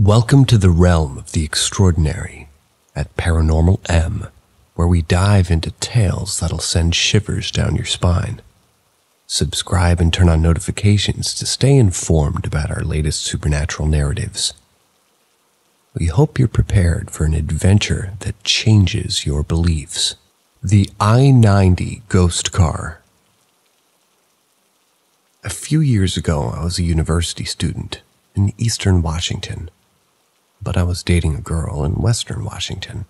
Welcome to the realm of the extraordinary at Paranormal M, where we dive into tales that'll send shivers down your spine. Subscribe and turn on notifications to stay informed about our latest supernatural narratives. We hope you're prepared for an adventure that changes your beliefs. The I-90 ghost car. A few years ago, I was a university student in Eastern Washington, but I was dating a girl in Western Washington.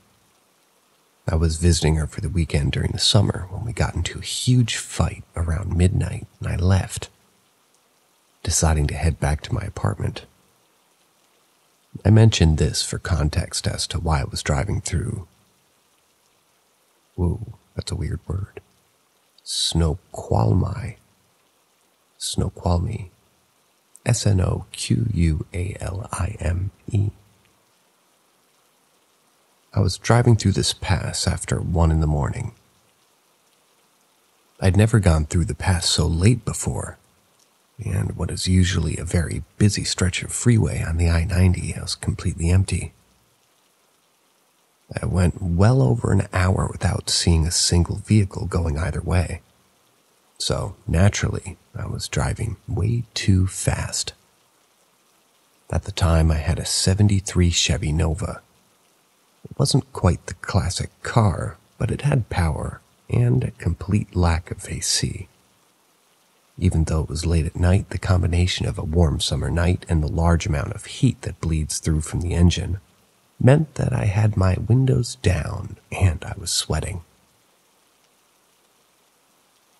I was visiting her for the weekend during the summer when we got into a huge fight around midnight and I left, deciding to head back to my apartment. I mentioned this for context as to why I was driving through, whoa, that's a weird word, Snoqualmie. Snoqualmie. Snoqualime. I was driving through this pass after 1 in the morning. I'd never gone through the pass so late before, and what is usually a very busy stretch of freeway on the I-90 was completely empty. I went well over an hour without seeing a single vehicle going either way. So, naturally, I was driving way too fast. At the time, I had a '73 Chevy Nova. It wasn't quite the classic car, but it had power and a complete lack of AC. Even though it was late at night, the combination of a warm summer night and the large amount of heat that bleeds through from the engine meant that I had my windows down and I was sweating.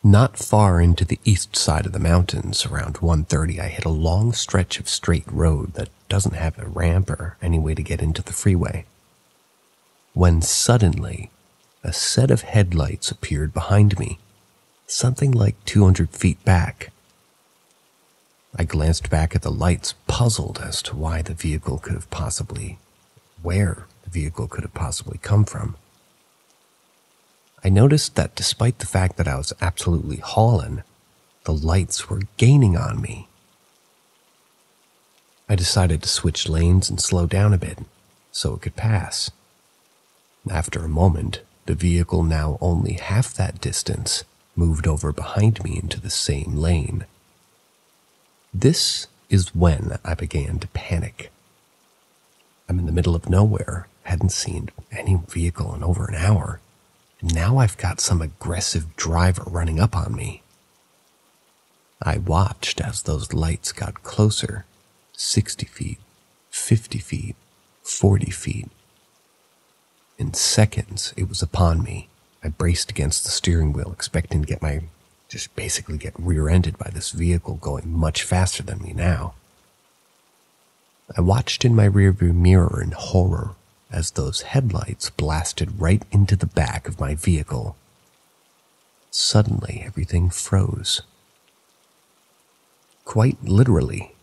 Not far into the east side of the mountains, around 1:30, I hit a long stretch of straight road that doesn't have a ramp or any way to get into the freeway, when suddenly a set of headlights appeared behind me, something like 200 feet back. I glanced back at the lights, puzzled as to where the vehicle could have possibly come from. I noticed that despite the fact that I was absolutely hauling, the lights were gaining on me. I decided to switch lanes and slow down a bit so it could pass. After a moment, the vehicle, now only half that distance, moved over behind me into the same lane. This is when I began to panic. I'm in the middle of nowhere, hadn't seen any vehicle in over an hour, and now I've got some aggressive driver running up on me. I watched as those lights got closer, 60 feet, 50 feet, 40 feet. In seconds, it was upon me. I braced against the steering wheel, expecting to get rear-ended by this vehicle going much faster than me now. I watched in my rearview mirror in horror as those headlights blasted right into the back of my vehicle. Suddenly, everything froze. Quite literally.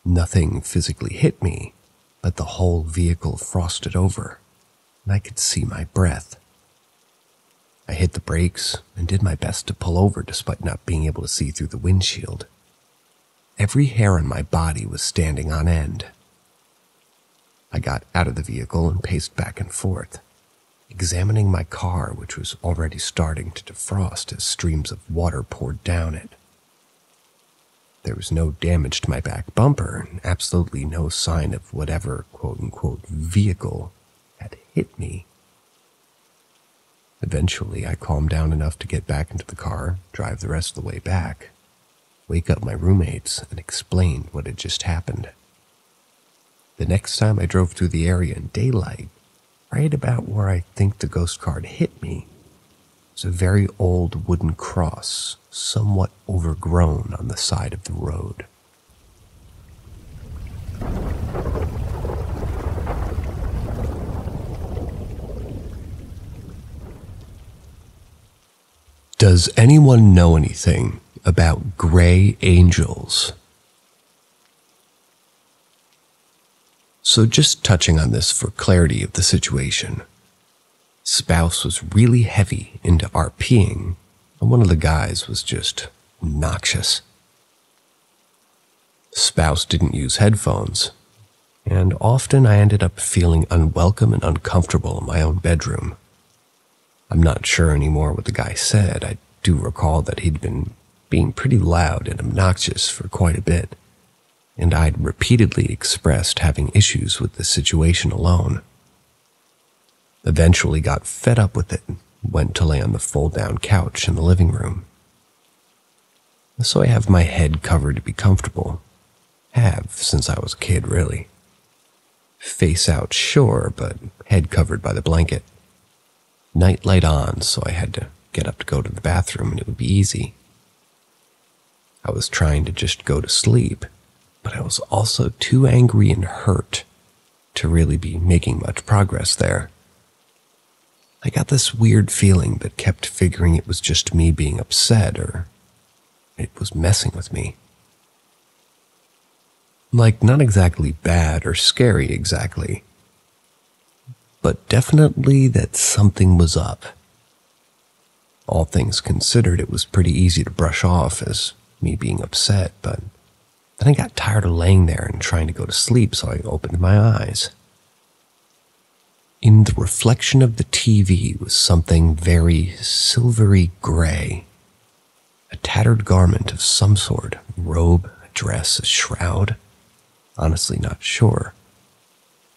Nothing physically hit me, but the whole vehicle frosted over, and I could see my breath. I hit the brakes and did my best to pull over despite not being able to see through the windshield. Every hair on my body was standing on end. I got out of the vehicle and paced back and forth, examining my car, which was already starting to defrost as streams of water poured down it. There was no damage to my back bumper and absolutely no sign of whatever quote-unquote vehicle had hit me. Eventually, I calmed down enough to get back into the car, drive the rest of the way back, wake up my roommates, and explain what had just happened. The next time I drove through the area in daylight, right about where I think the ghost car had hit me, was a very old wooden cross, somewhat overgrown on the side of the road. Does anyone know anything about gray angels? So just touching on this for clarity of the situation. Spouse was really heavy into RPing, and one of the guys was just obnoxious. Spouse didn't use headphones, and often I ended up feeling unwelcome and uncomfortable in my own bedroom. I'm not sure anymore what the guy said. I do recall that he'd been being pretty loud and obnoxious for quite a bit, and I'd repeatedly expressed having issues with the situation alone. Eventually got fed up with it and went to lay on the fold-down couch in the living room. So I have my head covered to be comfortable. Have since I was a kid, really. Face out, sure, but head covered by the blanket. Night light on, so I had to get up to go to the bathroom and it would be easy. I was trying to just go to sleep, but I was also too angry and hurt to really be making much progress there. I got this weird feeling but kept figuring it was just me being upset or it was messing with me. Like, not exactly bad or scary exactly, but definitely that something was up. All things considered, it was pretty easy to brush off as me being upset, but then I got tired of laying there and trying to go to sleep, so I opened my eyes. In the reflection of the TV was something very silvery gray. A tattered garment of some sort, a robe, a dress, a shroud. Honestly not sure.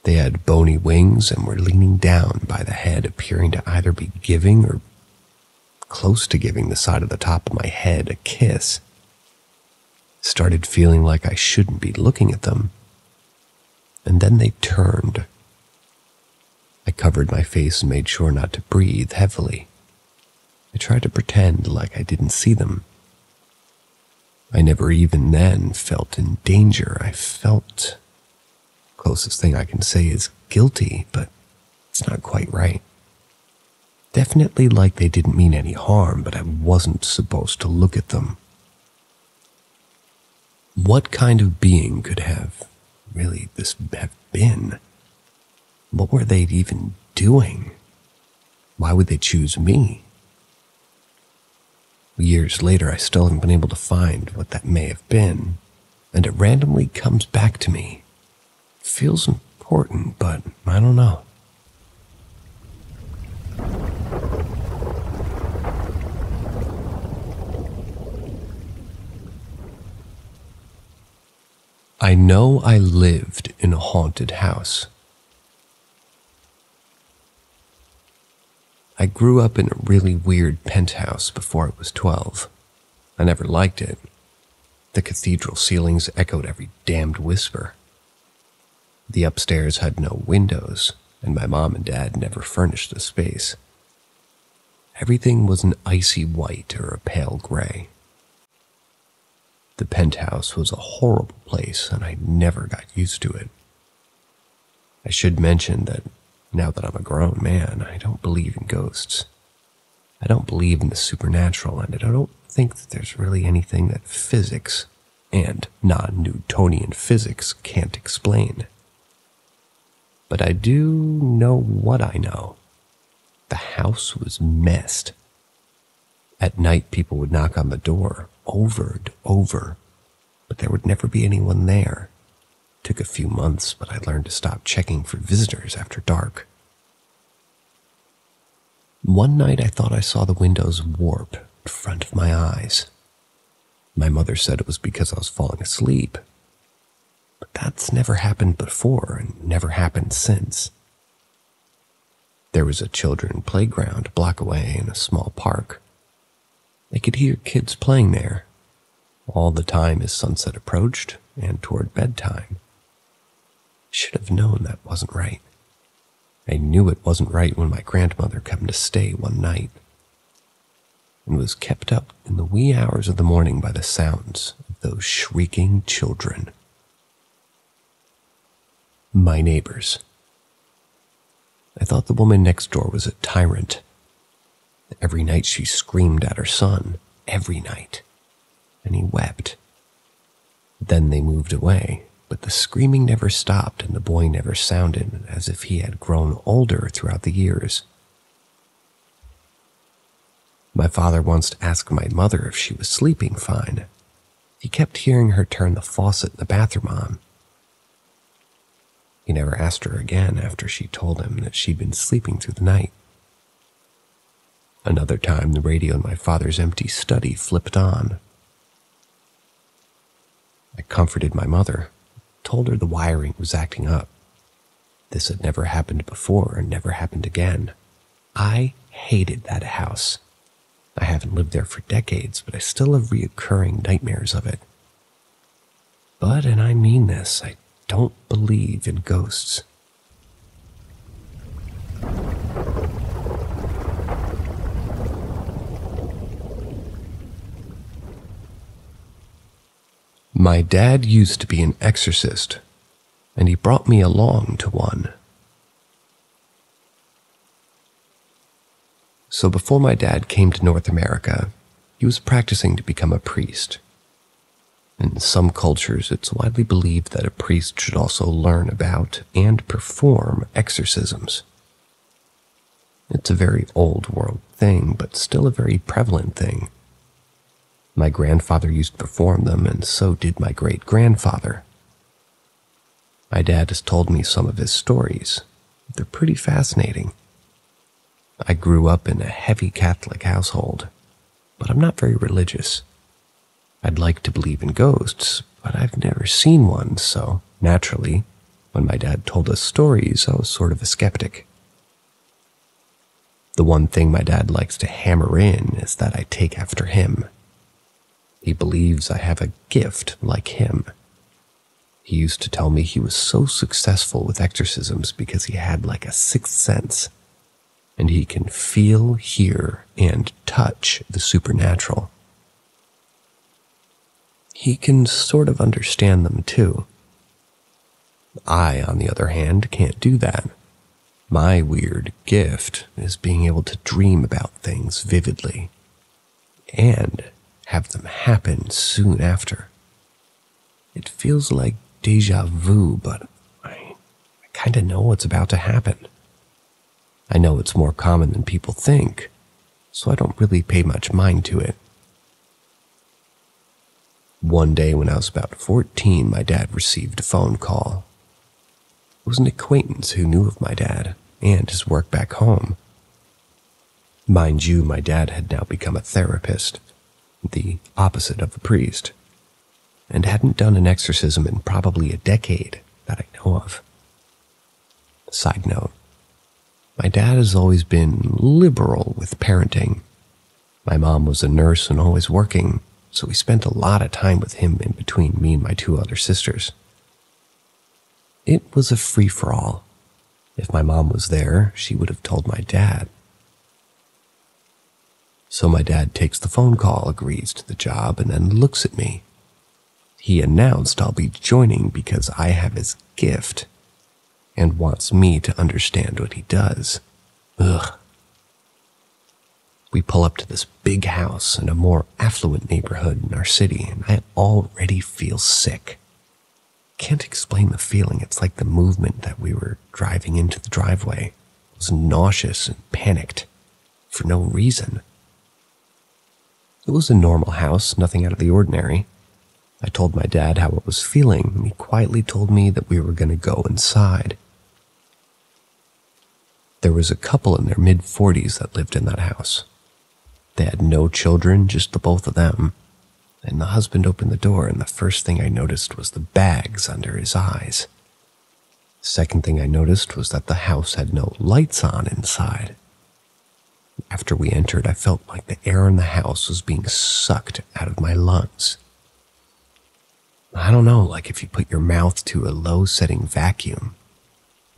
They had bony wings and were leaning down by the head, appearing to either be giving or close to giving the side of the top of my head a kiss. Started feeling like I shouldn't be looking at them. And then they turned. I covered my face and made sure not to breathe heavily. I tried to pretend like I didn't see them. I never even then felt in danger. I felt, closest thing I can say is guilty, but it's not quite right. Definitely like they didn't mean any harm, but I wasn't supposed to look at them. What kind of being could have really this have been? What were they even doing? Why would they choose me? Years later, I still haven't been able to find what that may have been, and it randomly comes back to me. It feels important, but I don't know. I know I lived in a haunted house. I grew up in a really weird penthouse before I was 12. I never liked it. The cathedral ceilings echoed every damned whisper. The upstairs had no windows, and my mom and dad never furnished the space. Everything was an icy white or a pale gray. The penthouse was a horrible place, and I never got used to it. I should mention that now that I'm a grown man, I don't believe in ghosts. I don't believe in the supernatural, and I don't think that there's really anything that physics and non-Newtonian physics can't explain. But I do know what I know. The house was messed. At night, people would knock on the door over and over, but there would never be anyone there. Took a few months, but I learned to stop checking for visitors after dark. One night I thought I saw the windows warp in front of my eyes. My mother said it was because I was falling asleep, but that's never happened before and never happened since. There was a children's playground a block away in a small park. I could hear kids playing there all the time as sunset approached and toward bedtime. Should have known that wasn't right. I knew it wasn't right when my grandmother came to stay one night and was kept up in the wee hours of the morning by the sounds of those shrieking children. My neighbors. I thought the woman next door was a tyrant. Every night she screamed at her son, every night, and he wept. Then they moved away. But the screaming never stopped and the boy never sounded as if he had grown older throughout the years. My father once asked my mother if she was sleeping fine. He kept hearing her turn the faucet in the bathroom on. He never asked her again after she told him that she'd been sleeping through the night. Another time, the radio in my father's empty study flipped on. I comforted my mother, told her the wiring was acting up. This had never happened before and never happened again. I hated that house. I haven't lived there for decades, but I still have reoccurring nightmares of it. But, and I mean this, I don't believe in ghosts. My dad used to be an exorcist, and he brought me along to one. So before my dad came to North America, he was practicing to become a priest. In some cultures, it's widely believed that a priest should also learn about and perform exorcisms. It's a very old world thing, but still a very prevalent thing. My grandfather used to perform them, and so did my great-grandfather. My dad has told me some of his stories. They're pretty fascinating. I grew up in a heavy Catholic household, but I'm not very religious. I'd like to believe in ghosts, but I've never seen one, so naturally, when my dad told us stories, I was sort of a skeptic. The one thing my dad likes to hammer in is that I take after him. He believes I have a gift like him. He used to tell me he was so successful with exorcisms because he had like a sixth sense, and he can feel, hear, and touch the supernatural. He can sort of understand them too. I, on the other hand, can't do that. My weird gift is being able to dream about things vividly and have them happen soon after. It feels like déjà vu, but I kind of know what's about to happen. I know it's more common than people think, so I don't really pay much mind to it. One day when I was about 14, my dad received a phone call. It was an acquaintance who knew of my dad and his work back home. Mind you, my dad had now become a therapist, the opposite of a priest, and hadn't done an exorcism in probably a decade that I know of. Side note, my dad has always been liberal with parenting. My mom was a nurse and always working, so we spent a lot of time with him in between me and my two other sisters. It was a free-for-all. If my mom was there, she would have told my dad. So my dad takes the phone call, agrees to the job, and then looks at me. He announced I'll be joining because I have his gift and wants me to understand what he does. Ugh. We pull up to this big house in a more affluent neighborhood in our city, and I already feel sick. Can't explain the feeling. It's like the movement that we were driving into the driveway. I was nauseous and panicked for no reason. It was a normal house, nothing out of the ordinary. I told my dad how I was feeling, and he quietly told me that we were going to go inside. There was a couple in their mid-40s that lived in that house. They had no children, just the both of them, and the husband opened the door, and the first thing I noticed was the bags under his eyes. The second thing I noticed was that the house had no lights on inside. After we entered, I felt like the air in the house was being sucked out of my lungs. I don't know, like if you put your mouth to a low-setting vacuum.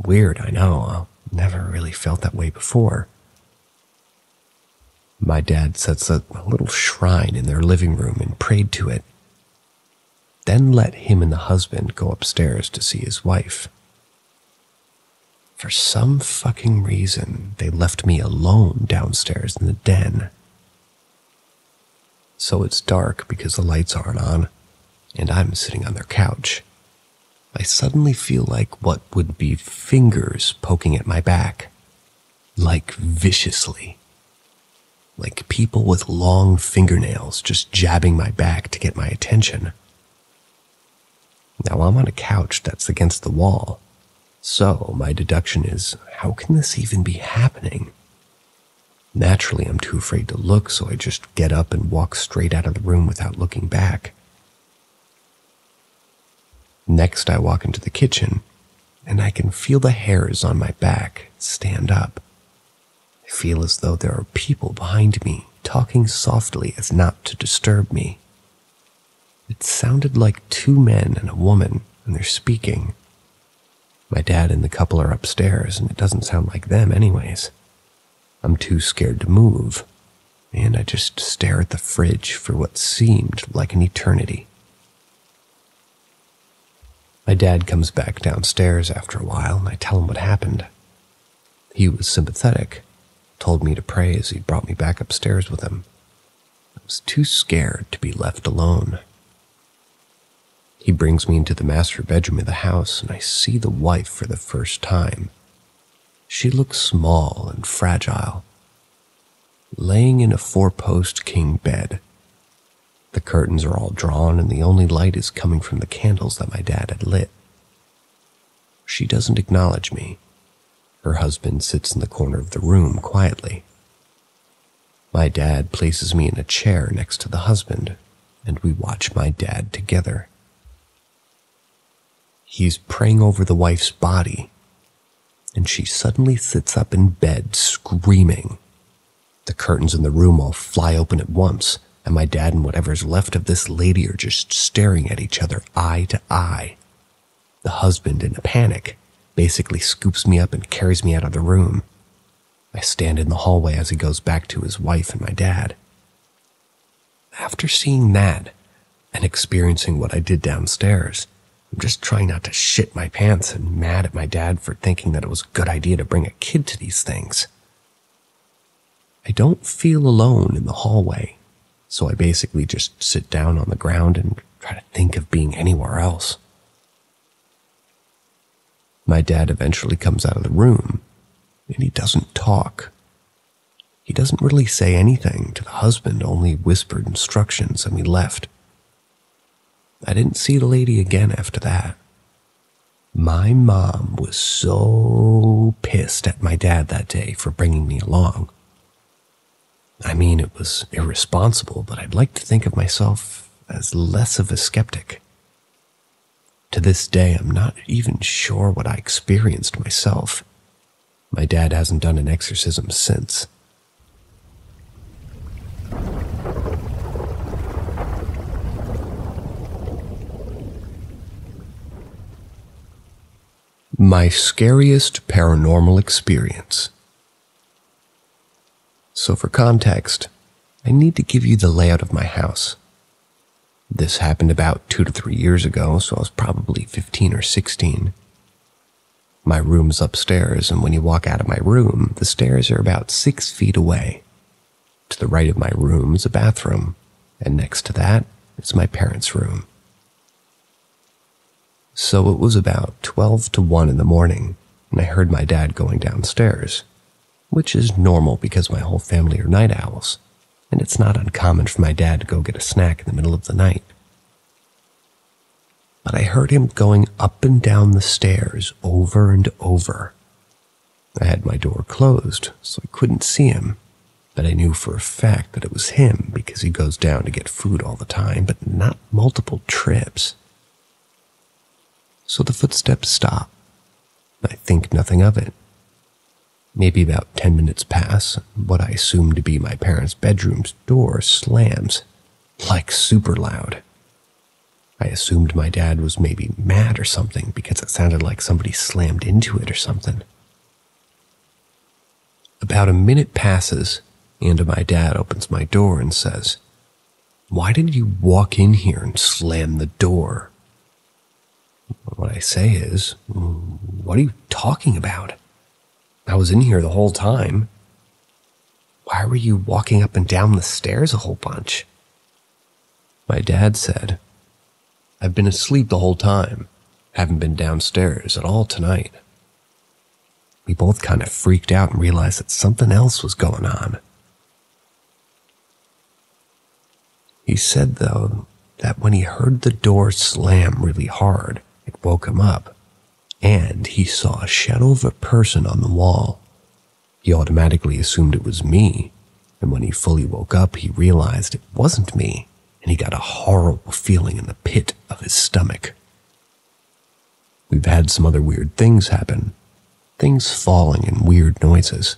Weird, I know. I've never really felt that way before. My dad sets a little shrine in their living room and prayed to it. Then let him and the husband go upstairs to see his wife. For some fucking reason, they left me alone downstairs in the den. So it's dark because the lights aren't on, and I'm sitting on their couch. I suddenly feel like what would be fingers poking at my back. Like viciously. Like people with long fingernails just jabbing my back to get my attention. Now I'm on a couch that's against the wall, So my deduction is, how can this even be happening? Naturally, I'm too afraid to look, so I just get up and walk straight out of the room without looking back. Next, I walk into the kitchen, and I can feel the hairs on my back stand up. I feel as though there are people behind me, talking softly as not to disturb me. It sounded like two men and a woman, and they're speaking. My dad and the couple are upstairs, and it doesn't sound like them anyways. I'm too scared to move, and I just stare at the fridge for what seemed like an eternity. My dad comes back downstairs after a while, and I tell him what happened. He was sympathetic, told me to pray as he brought me back upstairs with him. I was too scared to be left alone. He brings me into the master bedroom of the house, and I see the wife for the first time. She looks small and fragile, laying in a 4-post king bed. The curtains are all drawn, and the only light is coming from the candles that my dad had lit. She doesn't acknowledge me. Her husband sits in the corner of the room quietly. My dad places me in a chair next to the husband, and we watch my dad together. He's praying over the wife's body, and she suddenly sits up in bed screaming. The curtains in the room all fly open at once, and my dad and whatever's left of this lady are just staring at each other eye to eye. The husband, in a panic, basically scoops me up and carries me out of the room. I stand in the hallway as he goes back to his wife and my dad. After seeing that and experiencing what I did downstairs, I'm just trying not to shit my pants and mad at my dad for thinking that it was a good idea to bring a kid to these things. I don't feel alone in the hallway, so I basically just sit down on the ground and try to think of being anywhere else. My dad eventually comes out of the room, and he doesn't talk. He doesn't really say anything to the husband, only whispered instructions, and we left. I didn't see the lady again after that. My mom was so pissed at my dad that day for bringing me along. I mean, it was irresponsible, but I'd like to think of myself as less of a skeptic. To this day, I'm not even sure what I experienced myself. My dad hasn't done an exorcism since. My scariest paranormal experience. So for context, I need to give you the layout of my house. This happened about 2 to 3 years ago, so I was probably 15 or 16. My room's upstairs, and when you walk out of my room, the stairs are about 6 feet away. To the right of my room is a bathroom, and next to that is my parents' room. So it was about 12 to 1 in the morning, and I heard my dad going downstairs, which is normal because my whole family are night owls, and it's not uncommon for my dad to go get a snack in the middle of the night. But I heard him going up and down the stairs over and over. I had my door closed, so I couldn't see him, but I knew for a fact that it was him because he goes down to get food all the time, but not multiple trips. So the footsteps stop. I think nothing of it. Maybe about 10 minutes pass, and what I assume to be my parents' bedroom's door slams, like super loud. I assumed my dad was maybe mad or something because it sounded like somebody slammed into it or something. About a minute passes, and my dad opens my door and says, "Why did you walk in here and slam the door?" What I say is, "What are you talking about? I was in here the whole time. Why were you walking up and down the stairs a whole bunch?" My dad said, "I've been asleep the whole time. Haven't been downstairs at all tonight." We both kind of freaked out and realized that something else was going on. He said, though, that when he heard the door slam really hard, it woke him up, and he saw a shadow of a person on the wall. He automatically assumed it was me, and when he fully woke up, he realized it wasn't me, and he got a horrible feeling in the pit of his stomach. We've had some other weird things happen, things falling and weird noises.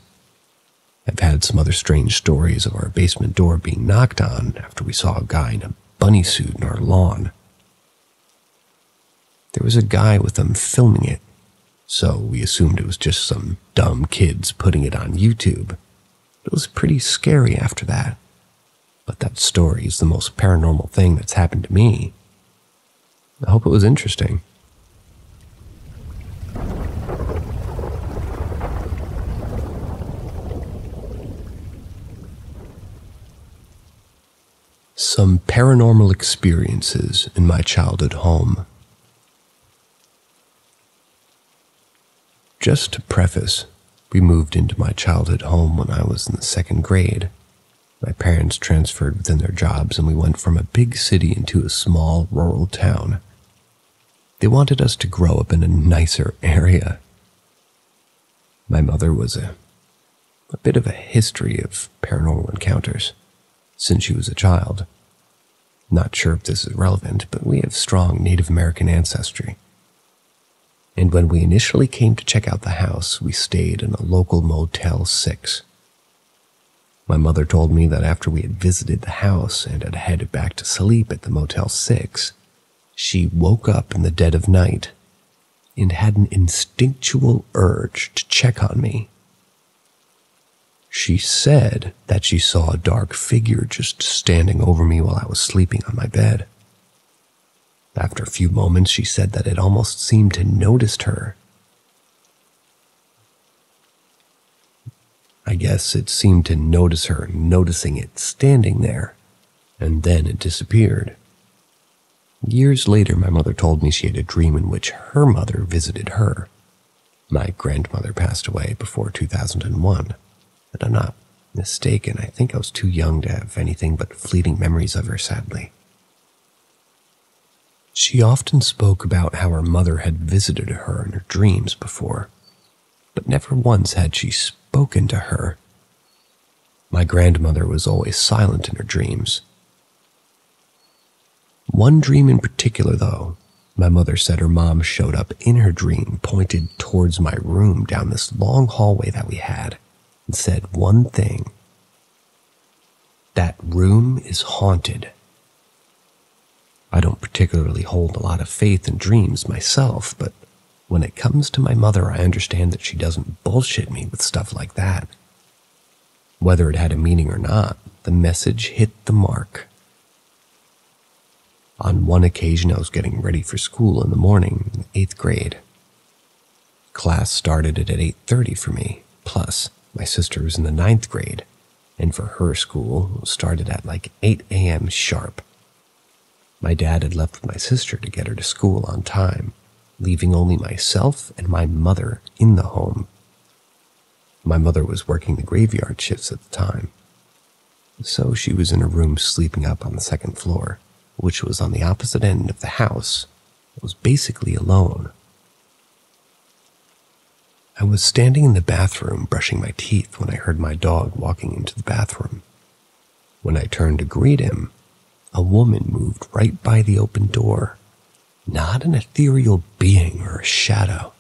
I've had some other strange stories of our basement door being knocked on after we saw a guy in a bunny suit in our lawn. There was a guy with them filming it, so we assumed it was just some dumb kids putting it on YouTube. It was pretty scary after that, but that story is the most paranormal thing that's happened to me. I hope it was interesting. Some paranormal experiences in my childhood home. Just to preface, we moved into my childhood home when I was in the 2nd grade. My parents transferred within their jobs and we went from a big city into a small rural town. They wanted us to grow up in a nicer area. My mother was a bit of a history of paranormal encounters since she was a child. Not sure if this is relevant, but we have strong Native American ancestry. And when we initially came to check out the house, we stayed in a local Motel 6. My mother told me that after we had visited the house and had headed back to sleep at the Motel 6, she woke up in the dead of night and had an instinctual urge to check on me. She said that she saw a dark figure just standing over me while I was sleeping on my bed. After a few moments, she said that it almost seemed to notice her. I guess it seemed to notice her, noticing it standing there, and then it disappeared. Years later, my mother told me she had a dream in which her mother visited her. My grandmother passed away before 2001, but I'm not mistaken. I think I was too young to have anything but fleeting memories of her, sadly. She often spoke about how her mother had visited her in her dreams before, but never once had she spoken to her. My grandmother was always silent in her dreams. One dream in particular, though, my mother said her mom showed up in her dream, pointed towards my room down this long hallway that we had, and said one thing: "That room is haunted." I don't particularly hold a lot of faith in dreams myself, but when it comes to my mother, I understand that she doesn't bullshit me with stuff like that. Whether it had a meaning or not, the message hit the mark. On one occasion, I was getting ready for school in the morning, in the 8th grade. Class started at 8:30 for me, plus my sister was in the 9th grade, and for her school, it started at like 8 a.m. sharp. My dad had left with my sister to get her to school on time, leaving only myself and my mother in the home. My mother was working the graveyard shifts at the time, so she was in her room sleeping up on the 2nd floor, which was on the opposite end of the house. I was basically alone. I was standing in the bathroom brushing my teeth when I heard my dog walking into the bathroom. When I turned to greet him, a woman moved right by the open door. Not an ethereal being or a shadow.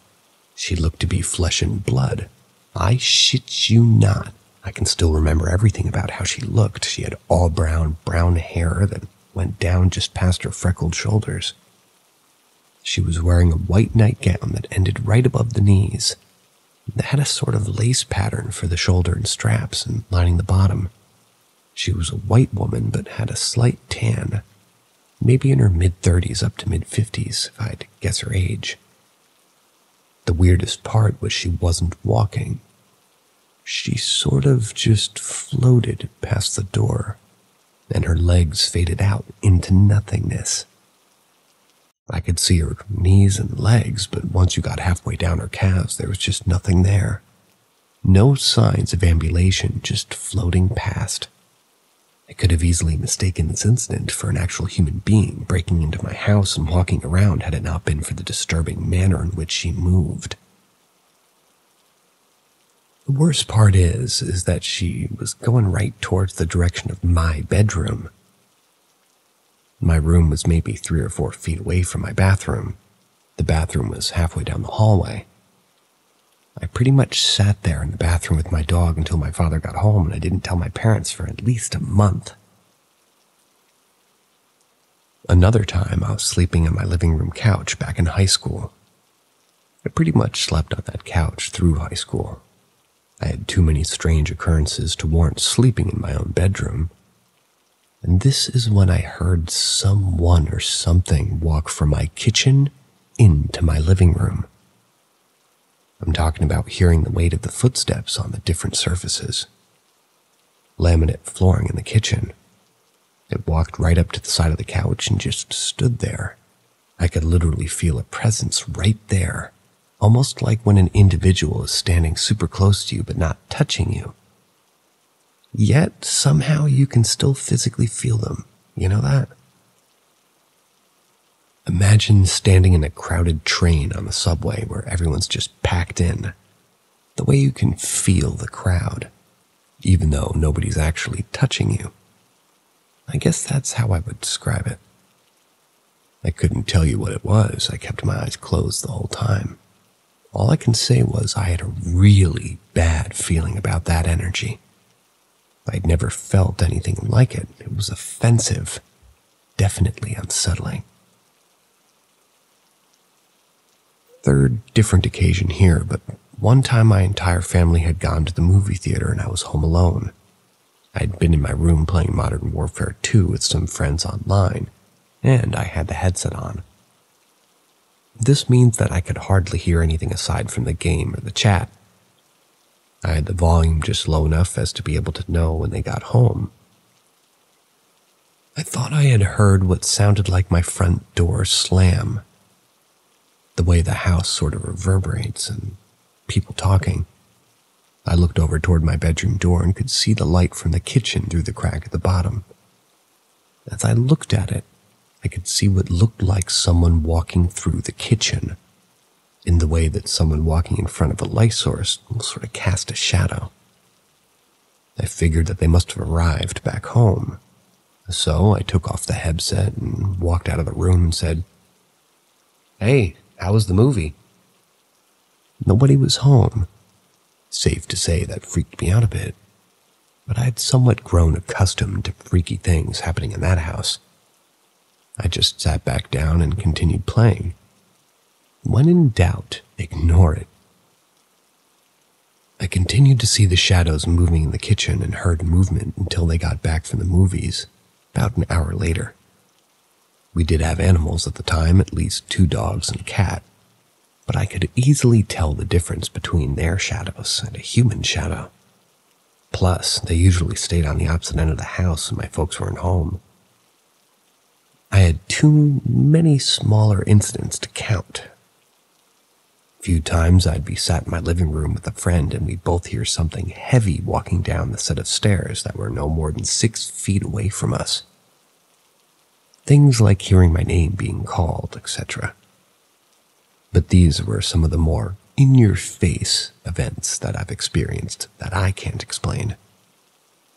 She looked to be flesh and blood. I shit you not. I can still remember everything about how she looked. She had all brown hair that went down just past her freckled shoulders. She was wearing a white nightgown that ended right above the knees. It had a sort of lace pattern for the shoulder and straps and lining the bottom. She was a white woman but had a slight tan, maybe in her mid-30s up to mid-50s if I had to guess her age. The weirdest part was she wasn't walking. She sort of just floated past the door, and her legs faded out into nothingness. I could see her knees and legs, but once you got halfway down her calves, there was just nothing there. No signs of ambulation, just floating past. I could have easily mistaken this incident for an actual human being breaking into my house and walking around had it not been for the disturbing manner in which she moved. The worst part is that she was going right towards the direction of my bedroom. My room was maybe 3 or 4 feet away from my bathroom. The bathroom was halfway down the hallway. I pretty much sat there in the bathroom with my dog until my father got home, and I didn't tell my parents for at least a month. Another time, I was sleeping on my living room couch back in high school. I pretty much slept on that couch through high school. I had too many strange occurrences to warrant sleeping in my own bedroom. And this is when I heard someone or something walk from my kitchen into my living room. I'm talking about hearing the weight of the footsteps on the different surfaces. Laminate flooring in the kitchen. It walked right up to the side of the couch and just stood there. I could literally feel a presence right there, almost like when an individual is standing super close to you but not touching you. Yet, somehow you can still physically feel them. You know that? Imagine standing in a crowded train on the subway where everyone's just packed in. The way you can feel the crowd, even though nobody's actually touching you. I guess that's how I would describe it. I couldn't tell you what it was. I kept my eyes closed the whole time. All I can say was I had a really bad feeling about that energy. I'd never felt anything like it. It was offensive, definitely unsettling. Third different occasion here, but one time my entire family had gone to the movie theater and I was home alone. I'd been in my room playing Modern Warfare 2 with some friends online, and I had the headset on. This means that I could hardly hear anything aside from the game or the chat. I had the volume just low enough as to be able to know when they got home. I thought I had heard what sounded like my front door slam. The way the house sort of reverberates and people talking. I looked over toward my bedroom door and could see the light from the kitchen through the crack at the bottom. As I looked at it, I could see what looked like someone walking through the kitchen, in the way that someone walking in front of a light source will sort of cast a shadow. I figured that they must have arrived back home, so I took off the headset and walked out of the room and said, "Hey, how was the movie?" Nobody was home. Safe to say that freaked me out a bit, but I had somewhat grown accustomed to freaky things happening in that house. I just sat back down and continued playing. When in doubt, ignore it. I continued to see the shadows moving in the kitchen and heard movement until they got back from the movies, about an hour later. We did have animals at the time, at least 2 dogs and a cat, but I could easily tell the difference between their shadows and a human shadow. Plus, they usually stayed on the opposite end of the house when my folks weren't home. I had too many smaller incidents to count. A few times I'd be sat in my living room with a friend and we'd both hear something heavy walking down the set of stairs that were no more than 6 feet away from us. Things like hearing my name being called, etc. But these were some of the more in-your-face events that I've experienced that I can't explain.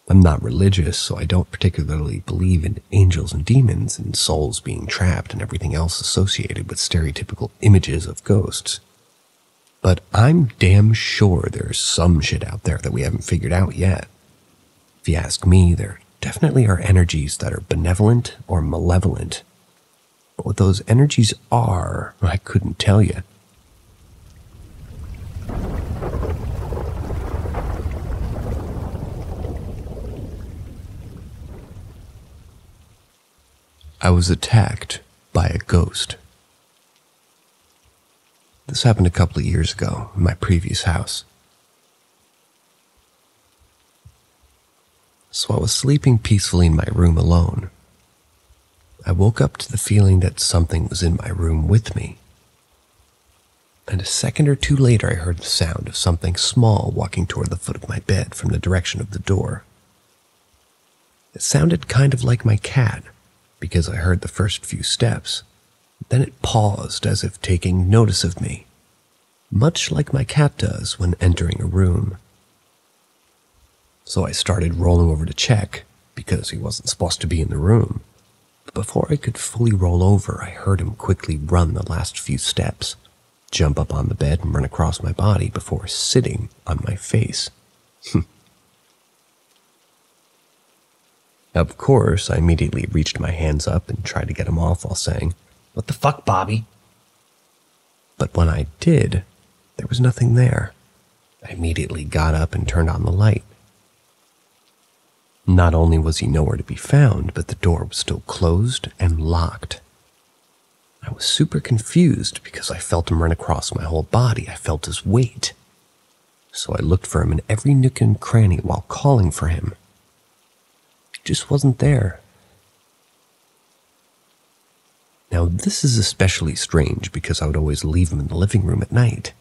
I'm not religious, so I don't particularly believe in angels and demons and souls being trapped and everything else associated with stereotypical images of ghosts. But I'm damn sure there's some shit out there that we haven't figured out yet. If you ask me, there definitely are energies that are benevolent or malevolent. But what those energies are, I couldn't tell you. I was attacked by a ghost. This happened a couple of years ago in my previous house. So I was sleeping peacefully in my room alone. I woke up to the feeling that something was in my room with me. And a second or two later I heard the sound of something small walking toward the foot of my bed from the direction of the door. It sounded kind of like my cat, because I heard the first few steps. Then it paused as if taking notice of me, much like my cat does when entering a room. So I started rolling over to check, because he wasn't supposed to be in the room. But before I could fully roll over, I heard him quickly run the last few steps, jump up on the bed and run across my body before sitting on my face. Of course, I immediately reached my hands up and tried to get him off while saying, "What the fuck, Bobby?" But when I did, there was nothing there. I immediately got up and turned on the light. Not only was he nowhere to be found, but the door was still closed and locked. I was super confused because I felt him run across my whole body. I felt his weight. So I looked for him in every nook and cranny while calling for him. He just wasn't there. Now, this is especially strange because I would always leave him in the living room at night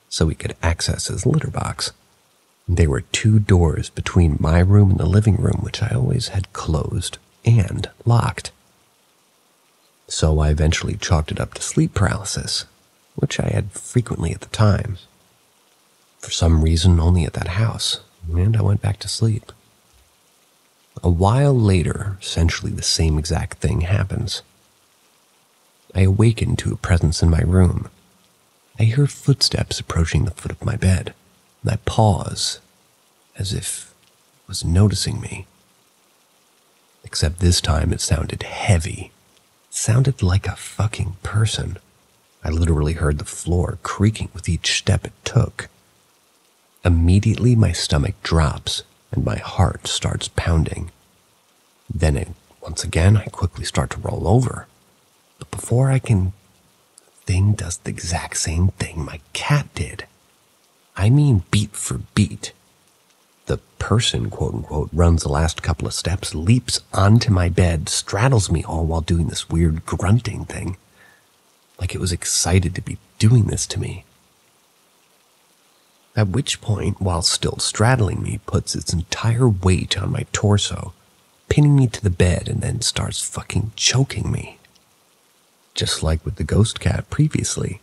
so he could access his litter box. There were 2 doors between my room and the living room, which I always had closed and locked. So I eventually chalked it up to sleep paralysis, which I had frequently at the time. For some reason, only at that house, and I went back to sleep. A while later, essentially the same exact thing happens. I awaken to a presence in my room. I hear footsteps approaching the foot of my bed. And I pause, as if it was noticing me. Except this time it sounded heavy. It sounded like a fucking person. I literally heard the floor creaking with each step it took. Immediately my stomach drops and my heart starts pounding. Then once again, I quickly start to roll over. But before I can, the thing does the exact same thing my cat did. I mean beat for beat. The person, quote-unquote, runs the last couple of steps, leaps onto my bed, straddles me all while doing this weird grunting thing. Like it was excited to be doing this to me. At which point, while still straddling me, puts its entire weight on my torso, pinning me to the bed and then starts fucking choking me. Just like with the ghost cat previously.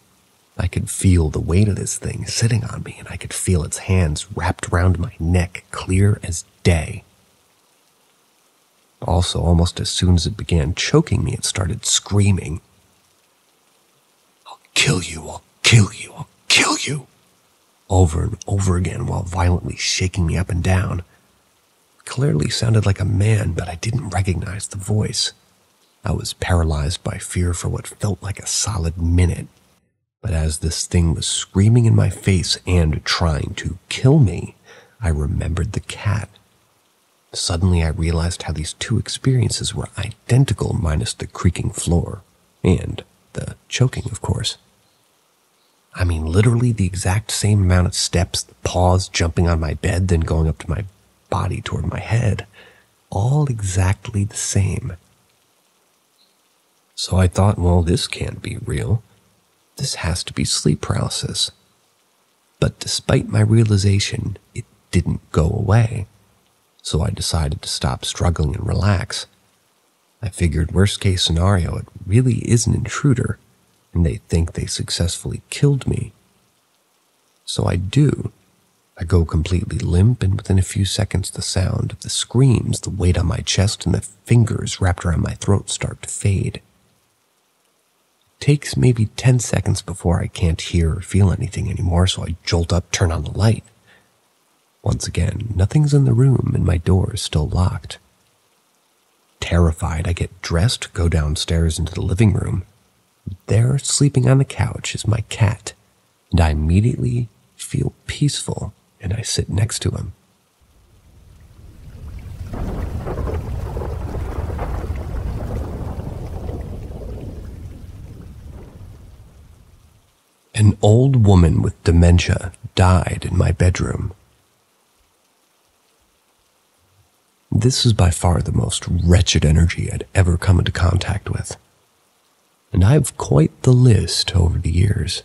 I could feel the weight of this thing sitting on me, and I could feel its hands wrapped around my neck, clear as day. Also, almost as soon as it began choking me, it started screaming, "I'll kill you, I'll kill you, I'll kill you," over and over again while violently shaking me up and down. It clearly sounded like a man, but I didn't recognize the voice. I was paralyzed by fear for what felt like a solid minute. But as this thing was screaming in my face and trying to kill me, I remembered the cat. Suddenly I realized how these 2 experiences were identical minus the creaking floor and the choking, of course. I mean, literally the exact same amount of steps, the pause, jumping on my bed, then going up to my body toward my head, all exactly the same. So I thought, well, this can't be real. This has to be sleep paralysis. But despite my realization, it didn't go away. So I decided to stop struggling and relax. I figured worst case scenario, it really is an intruder, and they think they successfully killed me. So I do. I go completely limp, and within a few seconds the sound of the screams, the weight on my chest, and the fingers wrapped around my throat start to fade. Takes maybe 10 seconds before I can't hear or feel anything anymore, so I jolt up, turn on the light. Once again, nothing's in the room and my door is still locked. Terrified, I get dressed, go downstairs into the living room. There, sleeping on the couch, is my cat, and I immediately feel peaceful, and I sit next to him. An old woman with dementia died in my bedroom. This is by far the most wretched energy I'd ever come into contact with. And I have quite the list over the years.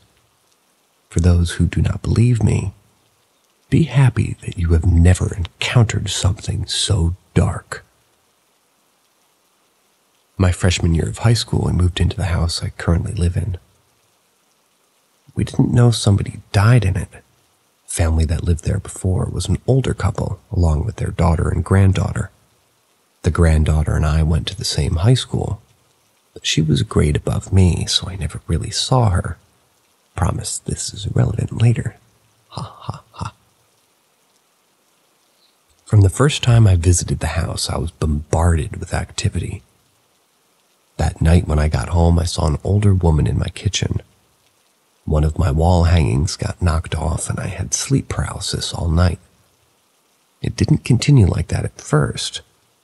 For those who do not believe me, be happy that you have never encountered something so dark. My freshman year of high school, I moved into the house I currently live in. We didn't know somebody died in it. The family that lived there before was an older couple, along with their daughter and granddaughter. The granddaughter and I went to the same high school, but she was a grade above me, so I never really saw her. Promise this is irrelevant later. Ha ha ha. From the first time I visited the house, I was bombarded with activity. That night when I got home, I saw an older woman in my kitchen. One of my wall hangings got knocked off and I had sleep paralysis all night. It didn't continue like that at first,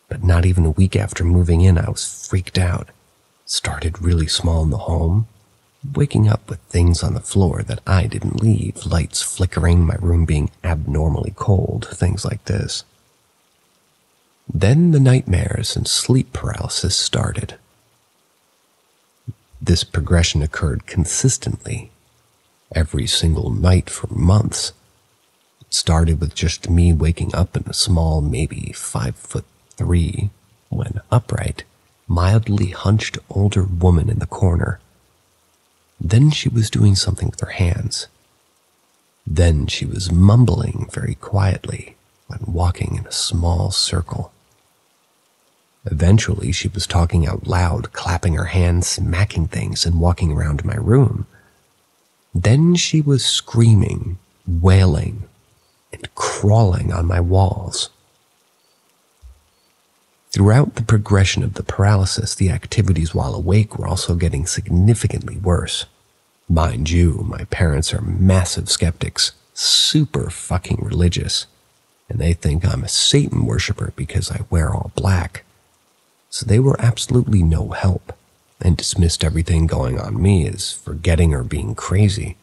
but not even a week after moving in, I was freaked out. It started really small in the home, waking up with things on the floor that I didn't leave, lights flickering, my room being abnormally cold, things like this. Then the nightmares and sleep paralysis started. This progression occurred consistently, every single night for months. It started with just me waking up in a small, maybe 5'3", when upright, mildly hunched older woman in the corner. Then she was doing something with her hands. Then she was mumbling very quietly when walking in a small circle. Eventually, she was talking out loud, clapping her hands, smacking things, and walking around my room. Then she was screaming, wailing, and crawling on my walls. Throughout the progression of the paralysis, the activities while awake were also getting significantly worse. Mind you, my parents are massive skeptics, super fucking religious, and they think I'm a Satan worshiper because I wear all black. So they were absolutely no help and dismissed everything going on me as forgetting or being crazy.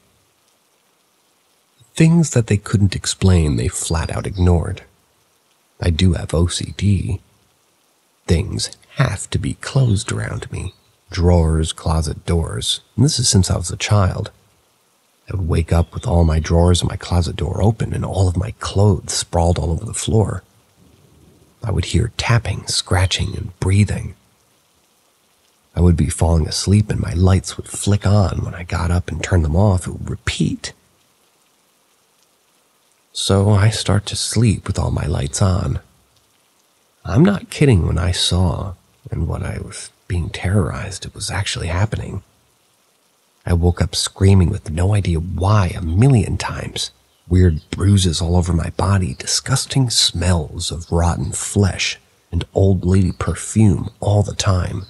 Things that they couldn't explain, they flat out ignored. I do have OCD. Things have to be closed around me. Drawers, closet doors, and this is since I was a child. I would wake up with all my drawers and my closet door open and all of my clothes sprawled all over the floor. I would hear tapping, scratching, and breathing. I would be falling asleep and my lights would flick on. When I got up and turned them off, it would repeat. So I start to sleep with all my lights on. I'm not kidding when I saw, and what I was being terrorized, it was actually happening. I woke up screaming with no idea why 1,000,000 times. Weird bruises all over my body, disgusting smells of rotten flesh, and old lady perfume all the time.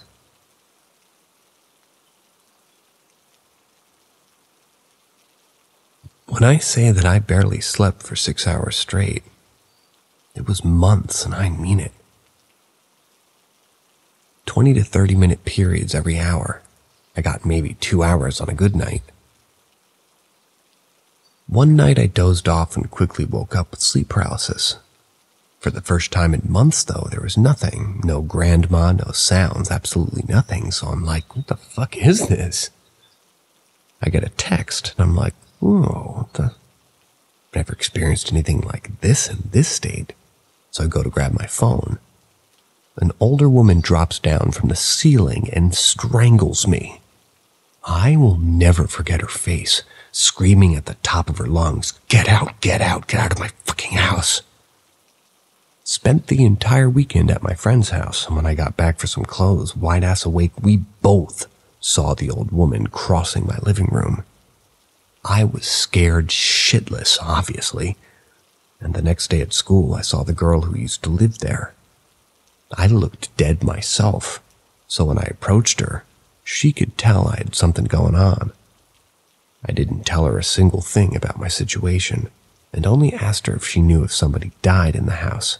When I say that I barely slept for 6 hours straight, it was months, and I mean it. 20 to 30-minute periods every hour. I got maybe 2 hours on a good night. One night I dozed off and quickly woke up with sleep paralysis. For the first time in months, though, there was nothing. No grandma, no sounds, absolutely nothing. So I'm like, what the fuck is this? I get a text, and I'm like, whoa, never experienced anything like this in this state. So I go to grab my phone. An older woman drops down from the ceiling and strangles me. I will never forget her face, screaming at the top of her lungs, get out, get out, get out of my fucking house. Spent the entire weekend at my friend's house, and when I got back for some clothes, wide-ass awake, we both saw the old woman crossing my living room. I was scared shitless, obviously, and the next day at school, I saw the girl who used to live there. I looked dead myself, so when I approached her, she could tell I had something going on. I didn't tell her a single thing about my situation, and only asked her if she knew if somebody died in the house.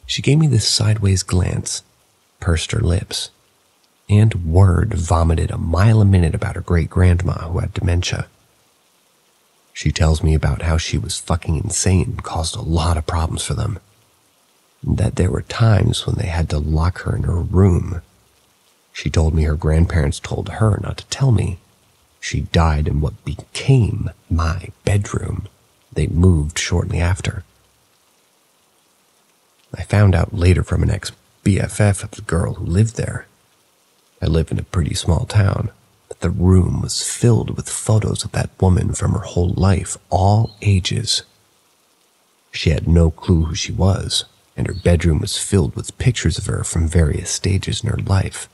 She gave me this sideways glance, pursed her lips, and word vomited a mile a minute about her great-grandma who had dementia. She tells me about how she was fucking insane and caused a lot of problems for them, and that there were times when they had to lock her in her room. She told me her grandparents told her not to tell me. She died in what became my bedroom. They moved shortly after. I found out later from an BFF of the girl who lived there. I live in a pretty small town, but the room was filled with photos of that woman from her whole life, all ages. She had no clue who she was, and her bedroom was filled with pictures of her from various stages in her life.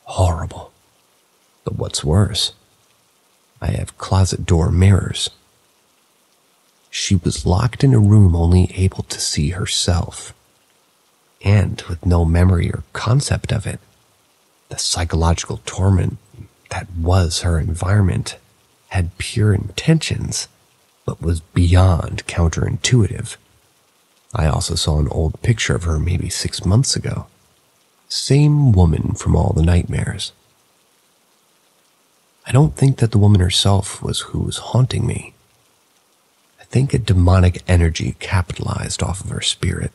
Horrible. But what's worse, I have closet door mirrors. She was locked in a room only able to see herself, and with no memory or concept of it. The psychological torment that was her environment had pure intentions, but was beyond counterintuitive. I also saw an old picture of her maybe 6 months ago. Same woman from all the nightmares. I don't think that the woman herself was who was haunting me. I think a demonic energy capitalized off of her spirit,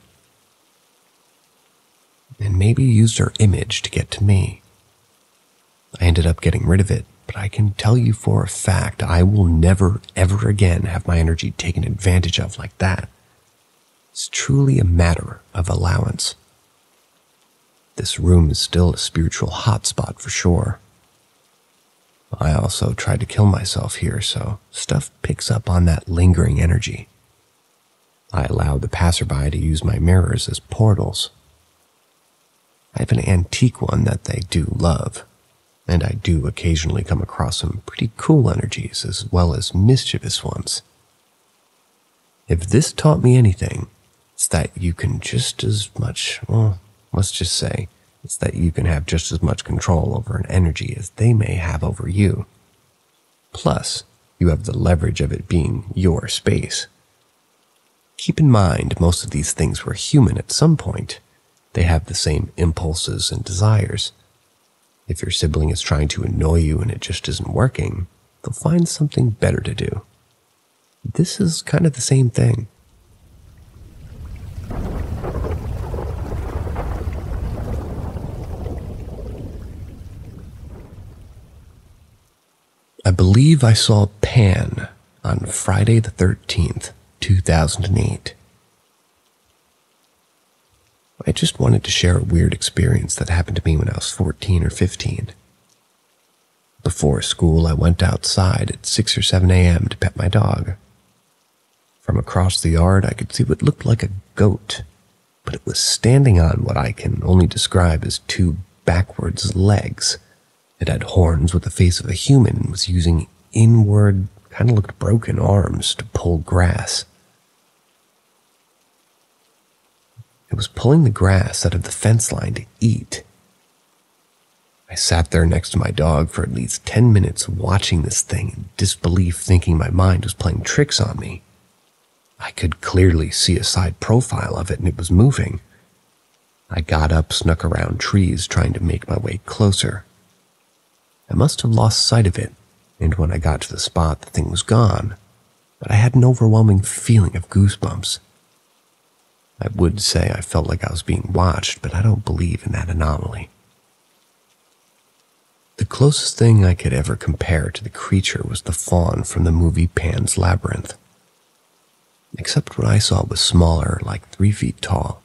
and maybe used her image to get to me. I ended up getting rid of it, but I can tell you for a fact I will never, ever again have my energy taken advantage of like that. It's truly a matter of allowance. This room is still a spiritual hotspot for sure. I also tried to kill myself here, so stuff picks up on that lingering energy. I allowed the passerby to use my mirrors as portals. I have an antique one that they do love, and I do occasionally come across some pretty cool energies as well as mischievous ones. If this taught me anything, it's that you can just as much, let's just say, it's that you can have just as much control over an energy as they may have over you. Plus, you have the leverage of it being your space. Keep in mind, most of these things were human at some point. They have the same impulses and desires. If your sibling is trying to annoy you and it just isn't working, they'll find something better to do. This is kind of the same thing. I believe I saw Pan on Friday the 13th, 2008. I just wanted to share a weird experience that happened to me when I was 14 or 15. Before school, I went outside at 6 or 7 a.m. to pet my dog. From across the yard, I could see what looked like a goat, but it was standing on what I can only describe as two backwards legs. It had horns with the face of a human and was using inward, kind of looked broken arms to pull grass. It was pulling the grass out of the fence line to eat. I sat there next to my dog for at least 10 minutes watching this thing in disbelief, thinking my mind was playing tricks on me. I could clearly see a side profile of it and it was moving. I got up, snuck around trees, trying to make my way closer. I must have lost sight of it, and when I got to the spot, the thing was gone, but I had an overwhelming feeling of goosebumps. I would say I felt like I was being watched, but I don't believe in that anomaly. The closest thing I could ever compare to the creature was the fawn from the movie Pan's Labyrinth. Except what I saw was smaller, like 3 feet tall.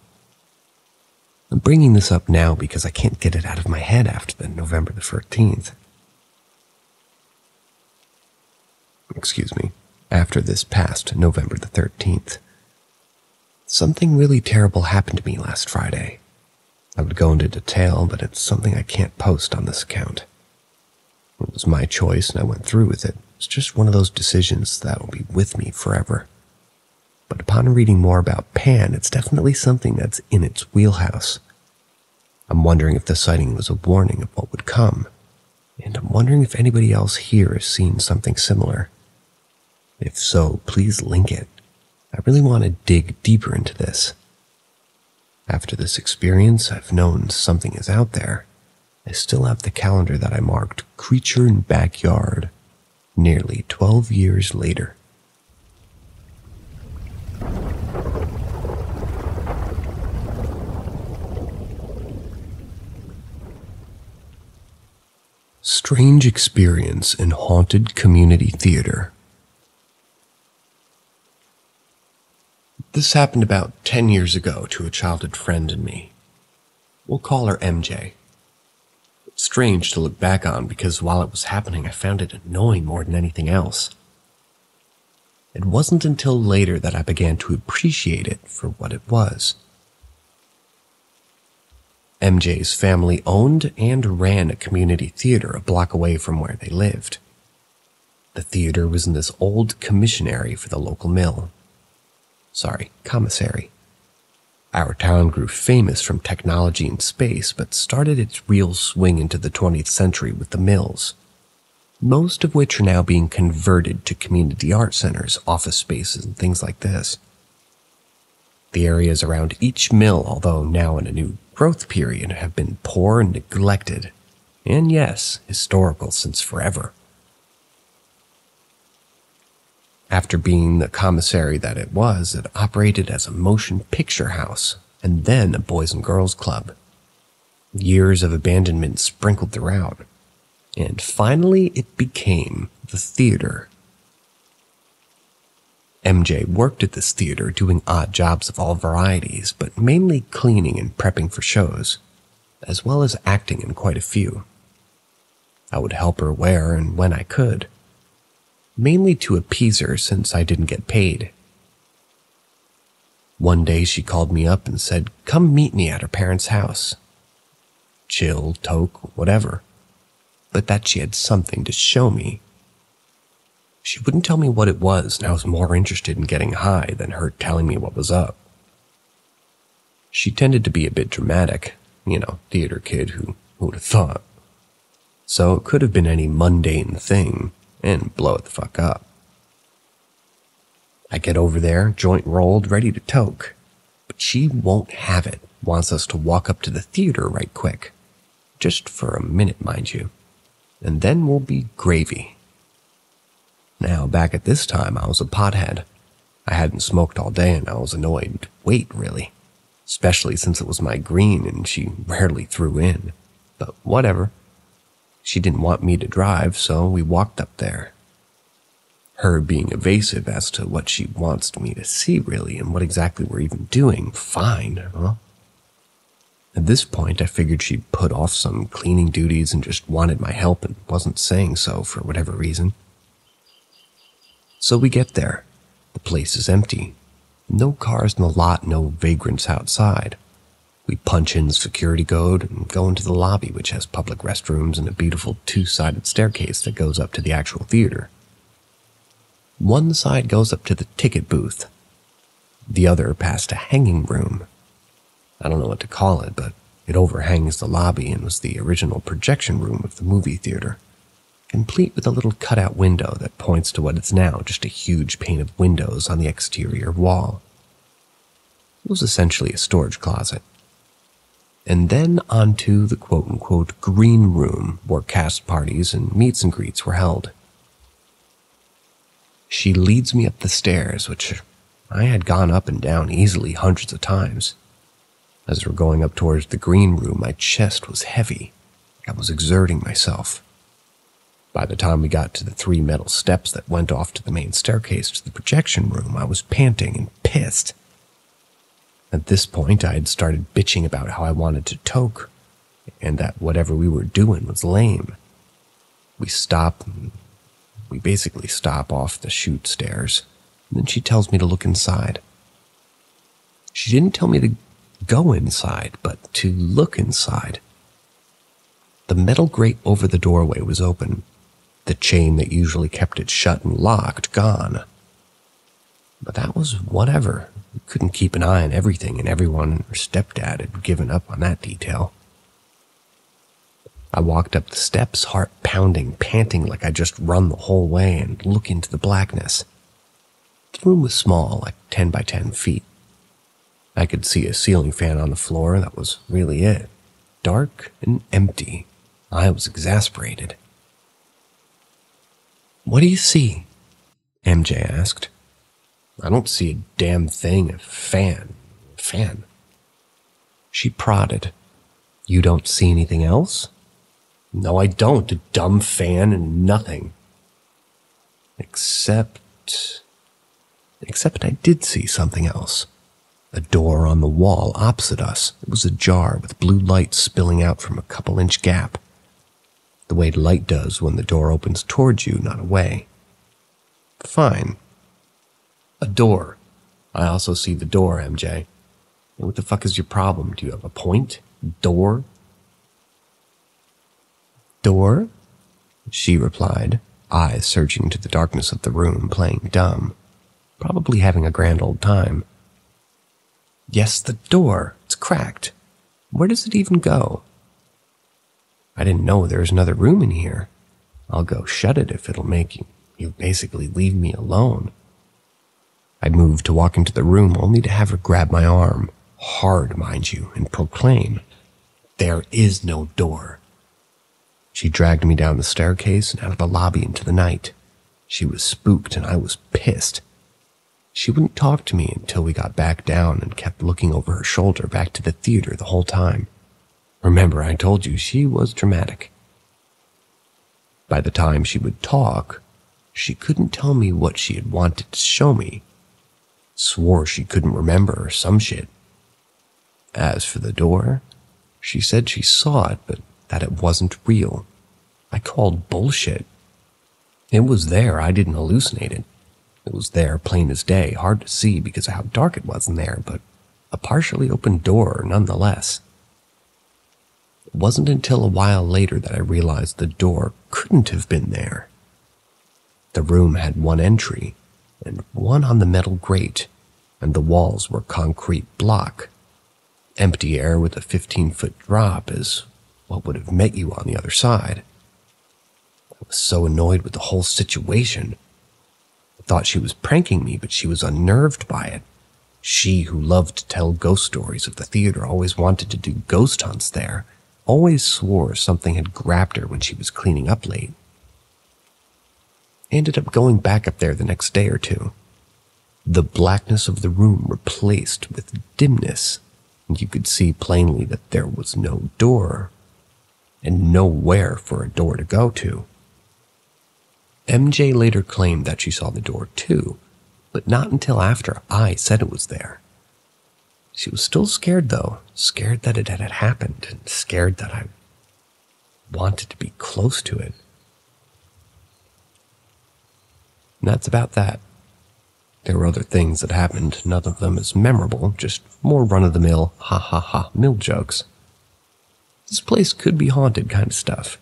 I'm bringing this up now because I can't get it out of my head after the November the 13th. After this past November the 13th. Something really terrible happened to me last Friday. I would go into detail, but it's something I can't post on this account. It was my choice and I went through with it. It's just one of those decisions that will be with me forever. But upon reading more about Pan, it's definitely something that's in its wheelhouse. I'm wondering if the sighting was a warning of what would come, and I'm wondering if anybody else here has seen something similar. If so, please link it. I really want to dig deeper into this. After this experience, I've known something is out there. I still have the calendar that I marked Creature in Backyard, nearly 12 years later. Strange experience in haunted community theater. This happened about 10 years ago to a childhood friend and me. We'll call her MJ. It's strange to look back on because while it was happening, I found it annoying more than anything else. It wasn't until later that I began to appreciate it for what it was. MJ's family owned and ran a community theater a block away from where they lived. The theater was in this old commissary for the local mill. Commissary. Our town grew famous from technology and space, but started its real swing into the 20th century with the mills, most of which are now being converted to community art centers, office spaces, and things like this. The areas around each mill, although now in a new growth period, have been poor and neglected, and yes, historical since forever. After being the commissary that it was, it operated as a motion picture house, and then a boys and girls club. Years of abandonment sprinkled throughout, and finally it became the theater. MJ worked at this theater doing odd jobs of all varieties, but mainly cleaning and prepping for shows, as well as acting in quite a few. I would help her where and when I could, mainly to appease her since I didn't get paid. One day she called me up and said, "Come meet me at her parents' house." Chill, toke, whatever, but that she had something to show me. She wouldn't tell me what it was, and I was more interested in getting high than her telling me what was up. She tended to be a bit dramatic, theater kid who would have thought. So it could have been any mundane thing, and blow it the fuck up. I get over there, joint rolled, ready to toke, but she won't have it, wants us to walk up to the theater right quick. Just for a minute, mind you, and then we'll be gravy. Now, back at this time, I was a pothead. I hadn't smoked all day and I was annoyed. Wait, really? Especially since it was my green and she rarely threw in. But whatever. She didn't want me to drive, so we walked up there. Her being evasive as to what she wants me to see, really, and what exactly we're even doing, fine, huh? At this point, I figured she'd put off some cleaning duties and just wanted my help and wasn't saying so for whatever reason. So we get there. The place is empty. No cars in the lot, no vagrants outside. We punch in the security code and go into the lobby, which has public restrooms and a beautiful two-sided staircase that goes up to the actual theater. One side goes up to the ticket booth. The other past a hanging room. I don't know what to call it, but it overhangs the lobby and was the original projection room of the movie theater, complete with a little cutout window that points to what is now just a huge pane of windows on the exterior wall. It was essentially a storage closet. And then onto the quote-unquote green room where cast parties and meets and greets were held. She leads me up the stairs, which I had gone up and down easily hundreds of times. As we're going up towards the green room, my chest was heavy. I was exerting myself. By the time we got to the 3 metal steps that went off to the main staircase to the projection room, I was panting and pissed. At this point, I had started bitching about how I wanted to toke, and that whatever we were doing was lame. We basically stop off the chute stairs, and then she tells me to look inside. She didn't tell me to go inside, but to look inside. The metal grate over the doorway was open, the chain that usually kept it shut and locked gone. But that was whatever. We couldn't keep an eye on everything, and everyone and her stepdad had given up on that detail. I walked up the steps, heart pounding, panting like I'd just run the whole way, and look into the blackness. The room was small, like 10 by 10 feet. I could see a ceiling fan on the floor, that was really it. Dark and empty. I was exasperated. "What do you see?" MJ asked. "I don't see a damn thing. A fan. She prodded. "You don't see anything else?" "No, I don't. A dumb fan and nothing." Except I did see something else. A door on the wall opposite us. It was ajar with blue light spilling out from a couple-inch gap. The way light does when the door opens towards you, not away. Fine. A door. I also see the door, MJ. What the fuck is your problem? Do you have a point? Door? Door? She replied, eyes searching to the darkness of the room, playing dumb. Probably having a grand old time. Yes, the door. It's cracked. Where does it even go? I didn't know there was another room in here. I'll go shut it if it'll make you basically leave me alone. I moved to walk into the room only to have her grab my arm, hard, mind you, and proclaim, "There is no door." She dragged me down the staircase and out of the lobby into the night. She was spooked and I was pissed. She wouldn't talk to me until we got back down and kept looking over her shoulder back to the theater the whole time. Remember, I told you she was dramatic. By the time she would talk, she couldn't tell me what she had wanted to show me. Swore she couldn't remember or some shit. As for the door, she said she saw it, but that it wasn't real. I called bullshit. It was there, I didn't hallucinate it. It was there, plain as day, hard to see because of how dark it was in there, but a partially open door nonetheless. It wasn't until a while later that I realized the door couldn't have been there. The room had one entry, and one on the metal grate, and the walls were concrete block. Empty air with a 15-foot drop is what would have met you on the other side. I was so annoyed with the whole situation. I thought she was pranking me, but she was unnerved by it. She, who loved to tell ghost stories of the theater, always wanted to do ghost hunts there, always swore something had grabbed her when she was cleaning up late. I ended up going back up there the next day or two. The blackness of the room replaced with dimness, and you could see plainly that there was no door, and nowhere for a door to go to. MJ later claimed that she saw the door too, but not until after I said it was there. She was still scared though, scared that it had happened, and scared that I wanted to be close to it. And that's about that. There were other things that happened, none of them as memorable, just more run-of-the-mill, ha-ha-ha, mill jokes. This place could be haunted kind of stuff.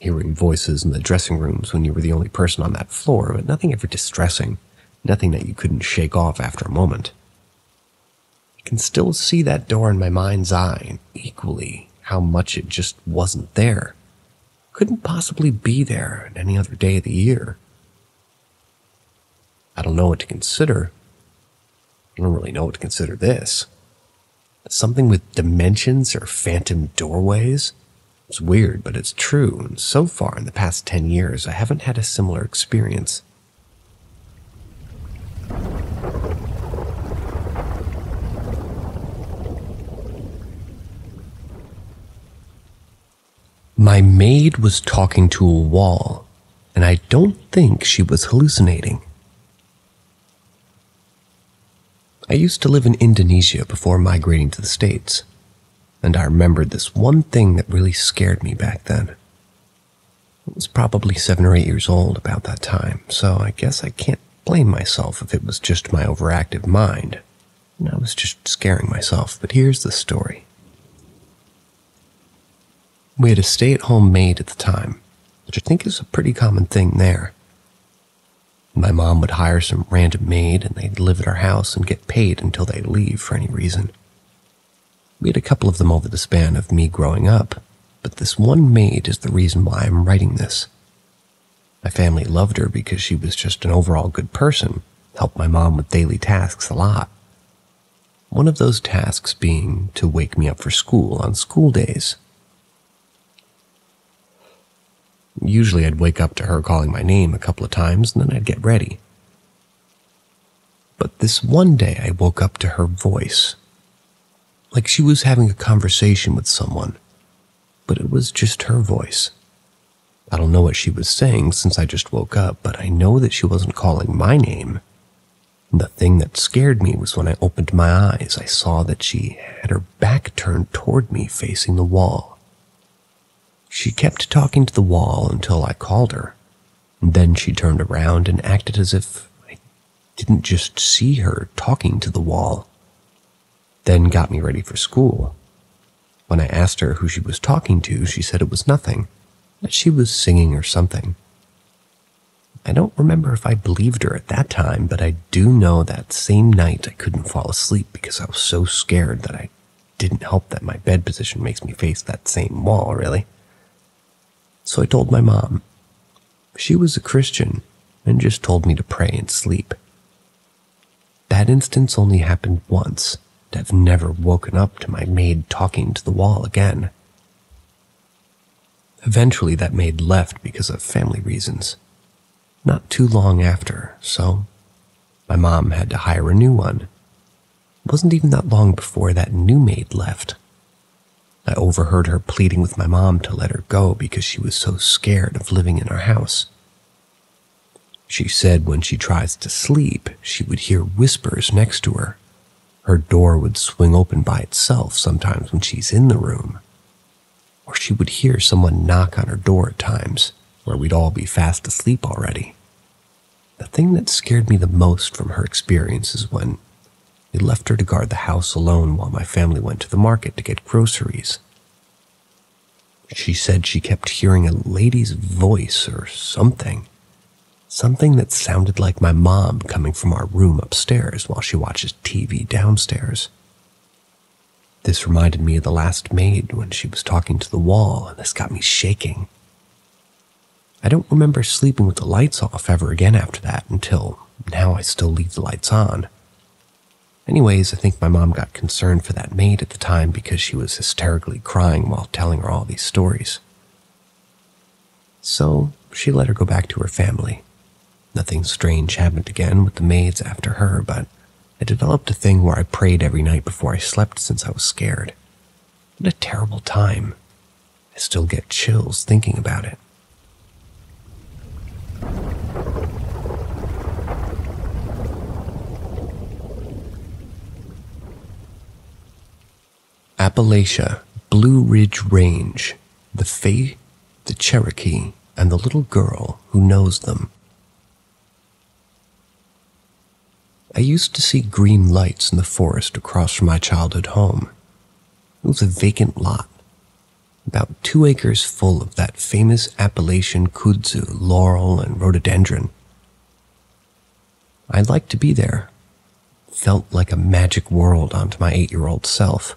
Hearing voices in the dressing rooms when you were the only person on that floor, but nothing ever distressing, nothing that you couldn't shake off after a moment. I can still see that door in my mind's eye, and equally how much it just wasn't there. Couldn't possibly be there on any other day of the year. I don't know what to consider. I don't really know what to consider this. Something with dimensions or phantom doorways? It's weird, but it's true, and so far in the past 10 years, I haven't had a similar experience. My maid was talking to a wall, and I don't think she was hallucinating. I used to live in Indonesia before migrating to the States, and I remembered this one thing that really scared me back then. I was probably 7 or 8 years old about that time, so I guess I can't blame myself if it was just my overactive mind, and I was just scaring myself, but here's the story. We had a stay-at-home maid at the time, which I think is a pretty common thing there. My mom would hire some random maid and they'd live at our house and get paid until they'd leave for any reason. We had a couple of them over the span of me growing up, but this one maid is the reason why I'm writing this. My family loved her because she was just an overall good person, helped my mom with daily tasks a lot. One of those tasks being to wake me up for school on school days. Usually I'd wake up to her calling my name a couple of times and then I'd get ready. But this one day I woke up to her voice, like she was having a conversation with someone, but it was just her voice. I don't know what she was saying since I just woke up, but I know that she wasn't calling my name. The thing that scared me was when I opened my eyes, I saw that she had her back turned toward me facing the wall. She kept talking to the wall until I called her, and then she turned around and acted as if I didn't just see her talking to the wall. Then got me ready for school. When I asked her who she was talking to, she said it was nothing, that she was singing or something. I don't remember if I believed her at that time, but I do know that same night I couldn't fall asleep because I was so scared that I didn't help that my bed position makes me face that same wall, really. So I told my mom. She was a Christian and just told me to pray and sleep. That instance only happened once. I've never woken up to my maid talking to the wall again. Eventually that maid left because of family reasons. Not too long after, so my mom had to hire a new one. It wasn't even that long before that new maid left. I overheard her pleading with my mom to let her go because she was so scared of living in our house. She said when she tries to sleep, she would hear whispers next to her. Her door would swing open by itself sometimes when she's in the room. Or she would hear someone knock on her door at times, where we'd all be fast asleep already. The thing that scared me the most from her experience is when we left her to guard the house alone while my family went to the market to get groceries. She said she kept hearing a lady's voice or something. Something that sounded like my mom coming from our room upstairs while she watches TV downstairs. This reminded me of the last maid when she was talking to the wall, and this got me shaking. I don't remember sleeping with the lights off ever again after that until now I still leave the lights on. Anyways, I think my mom got concerned for that maid at the time because she was hysterically crying while telling her all these stories. So she let her go back to her family. Nothing strange happened again with the maids after her, but I developed a thing where I prayed every night before I slept since I was scared. What a terrible time. I still get chills thinking about it. Appalachia, Blue Ridge Range, the Fae, the Cherokee, and the little girl who knows them. I used to see green lights in the forest across from my childhood home. It was a vacant lot, about 2 acres full of that famous Appalachian kudzu, laurel, and rhododendron. I'd like to be there. Felt like a magic world onto my 8-year-old self.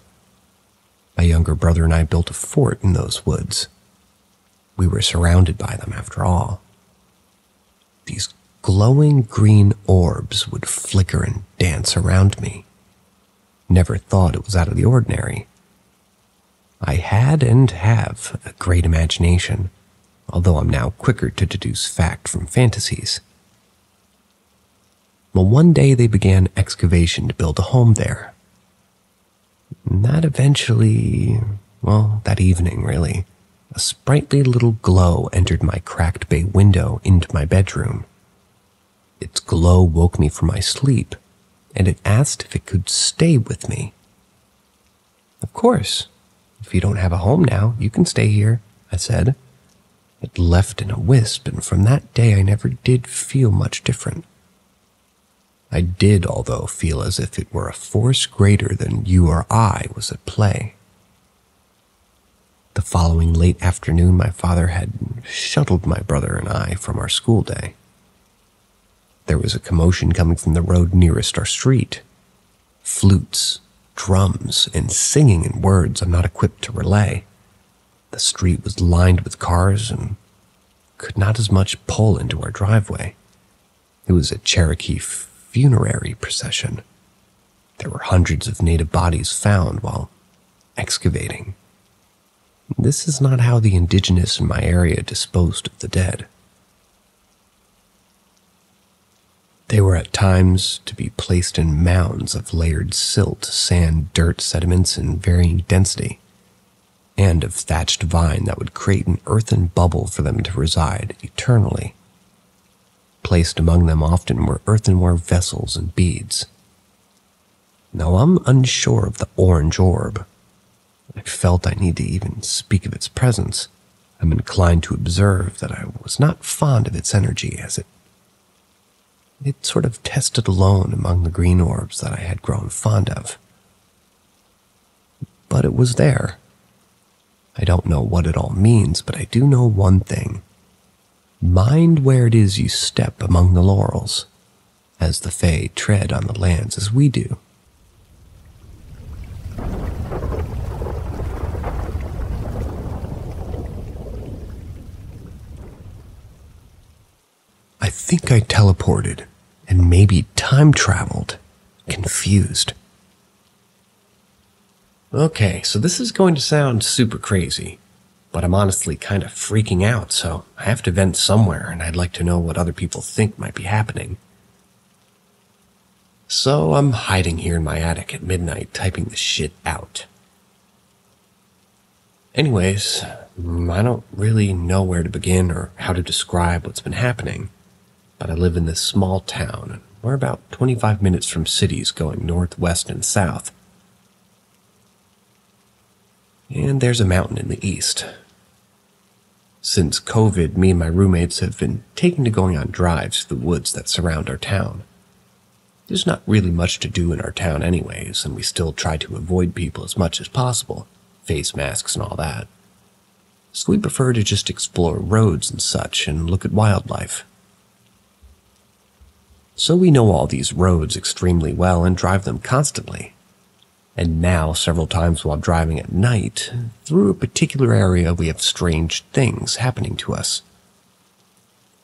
My younger brother and I built a fort in those woods. We were surrounded by them after all. These glowing green orbs would flicker and dance around me. Never thought it was out of the ordinary. I had and have a great imagination, although I'm now quicker to deduce fact from fantasies. Well, one day they began excavation to build a home there. And that evening really, a sprightly little glow entered my cracked bay window into my bedroom. Its glow woke me from my sleep, and it asked if it could stay with me. Of course. If you don't have a home now, you can stay here, I said. It left in a wisp, and from that day I never did feel much different. I did, although, feel as if it were a force greater than you or I was at play. The following late afternoon, my father had shuttled my brother and I from our school day. There was a commotion coming from the road nearest our street. Flutes, drums, and singing in words I'm not equipped to relay. The street was lined with cars and could not as much pull into our driveway. It was a Cherokee funerary procession. There were hundreds of native bodies found while excavating. This is not how the indigenous in my area disposed of the dead. They were at times to be placed in mounds of layered silt, sand, dirt, sediments in varying density, and of thatched vine that would create an earthen bubble for them to reside eternally. Placed among them often were earthenware vessels and beads. Now I'm unsure of the orange orb. I felt I need to even speak of its presence. I'm inclined to observe that I was not fond of its energy, as it sort of tested alone among the green orbs that I had grown fond of. But it was there. I don't know what it all means, but I do know one thing. Mind where it is you step among the laurels, as the Fae tread on the lands as we do. I think I teleported and maybe time traveled, confused. Okay, so this is going to sound super crazy, but I'm honestly kind of freaking out, so I have to vent somewhere, and I'd like to know what other people think might be happening. So I'm hiding here in my attic at midnight, typing this shit out. Anyways, I don't really know where to begin or how to describe what's been happening, but I live in this small town, and we're about 25 minutes from cities going north, west, and south. And there's a mountain in the east. Since COVID, me and my roommates have been taking to going on drives through the woods that surround our town. There's not really much to do in our town anyways, and we still try to avoid people as much as possible, face masks and all that. So we prefer to just explore roads and such and look at wildlife. So we know all these roads extremely well and drive them constantly. And now, several times while driving at night, through a particular area we have strange things happening to us.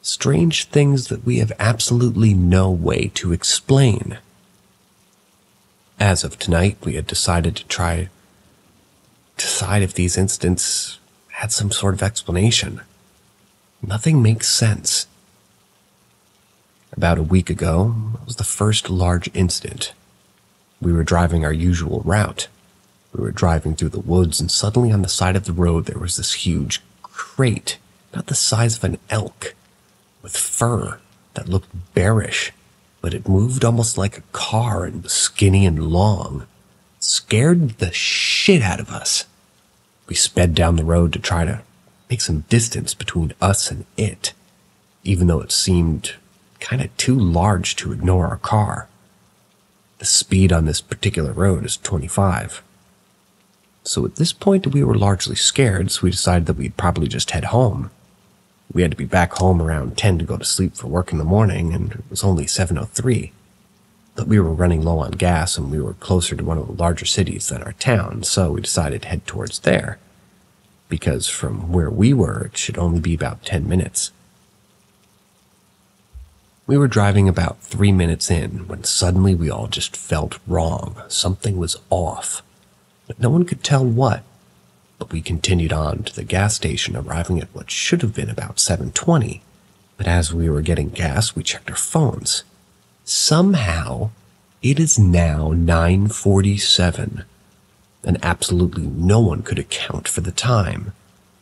Strange things that we have absolutely no way to explain. As of tonight, we had decided to decide if these incidents had some sort of explanation. Nothing makes sense. About a week ago, it was the first large incident. We were driving our usual route. We were driving through the woods, and suddenly on the side of the road there was this huge crate, about the size of an elk, with fur that looked bearish, but it moved almost like a car and was skinny and long. It scared the shit out of us. We sped down the road to try to make some distance between us and it, even though it seemed kind of too large to ignore our car. The speed on this particular road is 25. So at this point we were largely scared, so we decided that we'd probably just head home. We had to be back home around 10 to go to sleep for work in the morning, and it was only 7:03. But we were running low on gas, and we were closer to one of the larger cities than our town, so we decided to head towards there. Because from where we were, it should only be about 10 minutes. We were driving about 3 minutes in when suddenly we all just felt wrong. Something was off, but no one could tell what. But we continued on to the gas station, arriving at what should have been about 7:20. But as we were getting gas, we checked our phones. Somehow, it is now 9:47, and absolutely no one could account for the time.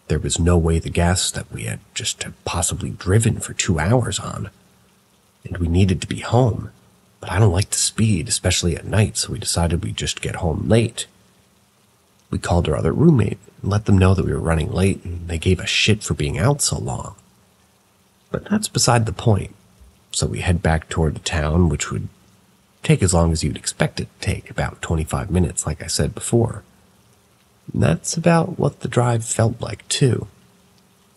There was no way the gas that we had just possibly driven for 2 hours on. And we needed to be home, but I don't like to speed, especially at night, so we decided we'd just get home late. We called our other roommate and let them know that we were running late, and they gave us shit for being out so long. But that's beside the point, so we head back toward the town, which would take as long as you'd expect it to take, about 25 minutes, like I said before. And that's about what the drive felt like, too.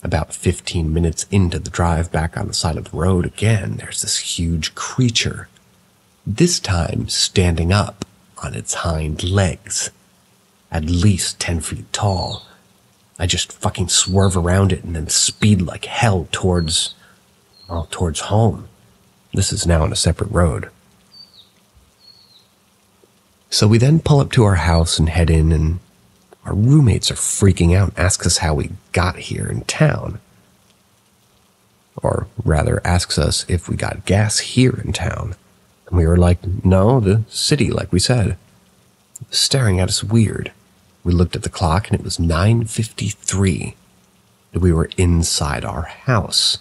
About 15 minutes into the drive back on the side of the road again, there's this huge creature, this time standing up on its hind legs, at least 10 feet tall. I just fucking swerve around it and then speed like hell towards home. This is now on a separate road. So we then pull up to our house and head in, and our roommates are freaking out and ask us how we got here in town. Or rather, asks us if we got gas here in town. And we were like, no, the city, like we said. Staring at us weird. We looked at the clock and it was 9:53. We were inside our house,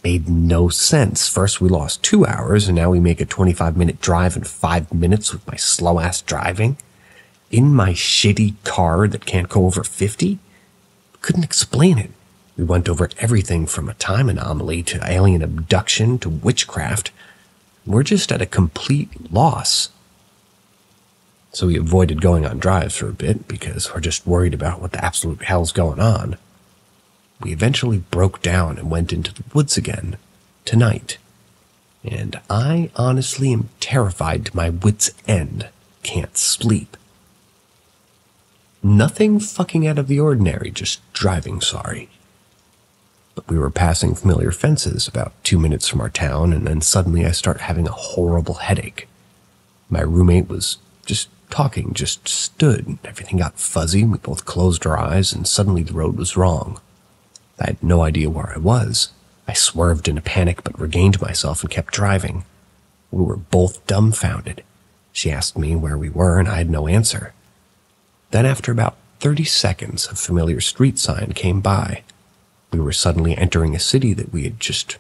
made no sense. First we lost 2 hours, and now we make a 25-minute drive in 5 minutes with my slow-ass driving. In my shitty car that can't go over 50? Couldn't explain it. We went over everything from a time anomaly to alien abduction to witchcraft. We're just at a complete loss. So we avoided going on drives for a bit because we're just worried about what the absolute hell's going on. We eventually broke down and went into the woods again, tonight. And I honestly am terrified to my wit's end. Can't sleep. Nothing fucking out of the ordinary, just driving sorry. But we were passing familiar fences about 2 minutes from our town, and then suddenly I start having a horrible headache. My roommate was just talking, just stood. Everything got fuzzy, we both closed our eyes, and suddenly the road was wrong. I had no idea where I was. I swerved in a panic but regained myself and kept driving. We were both dumbfounded. She asked me where we were, and I had no answer. Then after about 30 seconds, a familiar street sign came by. We were suddenly entering a city that we had just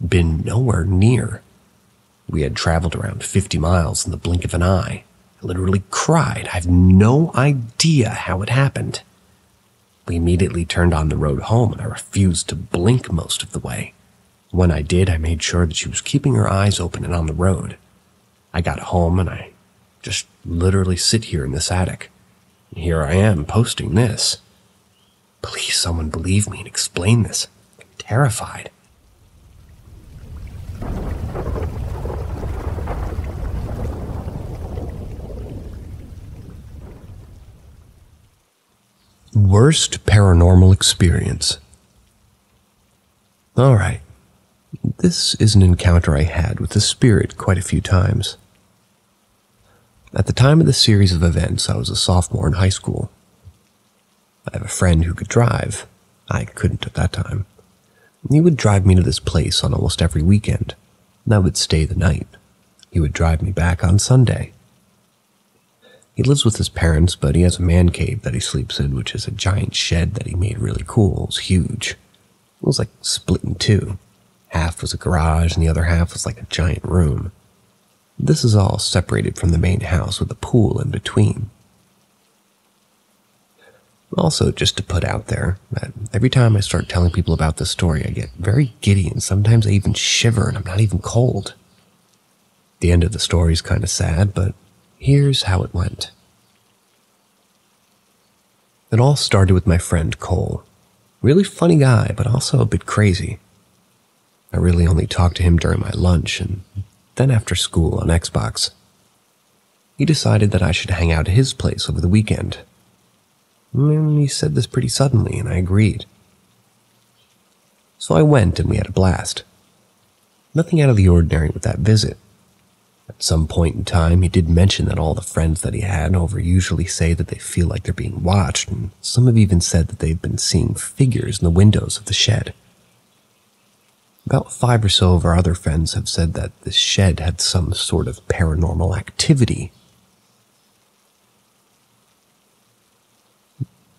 been nowhere near. We had traveled around 50 miles in the blink of an eye. I literally cried. I have no idea how it happened. We immediately turned on the road home, and I refused to blink most of the way. When I did, I made sure that she was keeping her eyes open and on the road. I got home, and I just literally sit here in this attic. And here I am, posting this. Please, someone believe me and explain this. I'm terrified. Worst paranormal experience. Alright, this is an encounter I had with a spirit quite a few times. At the time of the series of events, I was a sophomore in high school. I have a friend who could drive. I couldn't at that time. He would drive me to this place on almost every weekend, and I would stay the night. He would drive me back on Sunday. He lives with his parents, but he has a man cave that he sleeps in, which is a giant shed that he made really cool. It was huge. It was like split in two. Half was a garage, and the other half was like a giant room. This is all separated from the main house with a pool in between. Also, just to put out there, that every time I start telling people about this story, I get very giddy, and sometimes I even shiver, and I'm not even cold. The end of the story is kind of sad, but here's how it went. It all started with my friend Cole. Really funny guy, but also a bit crazy. I really only talked to him during my lunch, and then after school on Xbox. He decided that I should hang out at his place over the weekend. He said this pretty suddenly, and I agreed. So I went, and we had a blast. Nothing out of the ordinary with that visit. At some point in time, he did mention that all the friends that he had over usually say that they feel like they're being watched, and some have even said that they've been seeing figures in the windows of the shed. About 5 or so of our other friends have said that the shed had some sort of paranormal activity.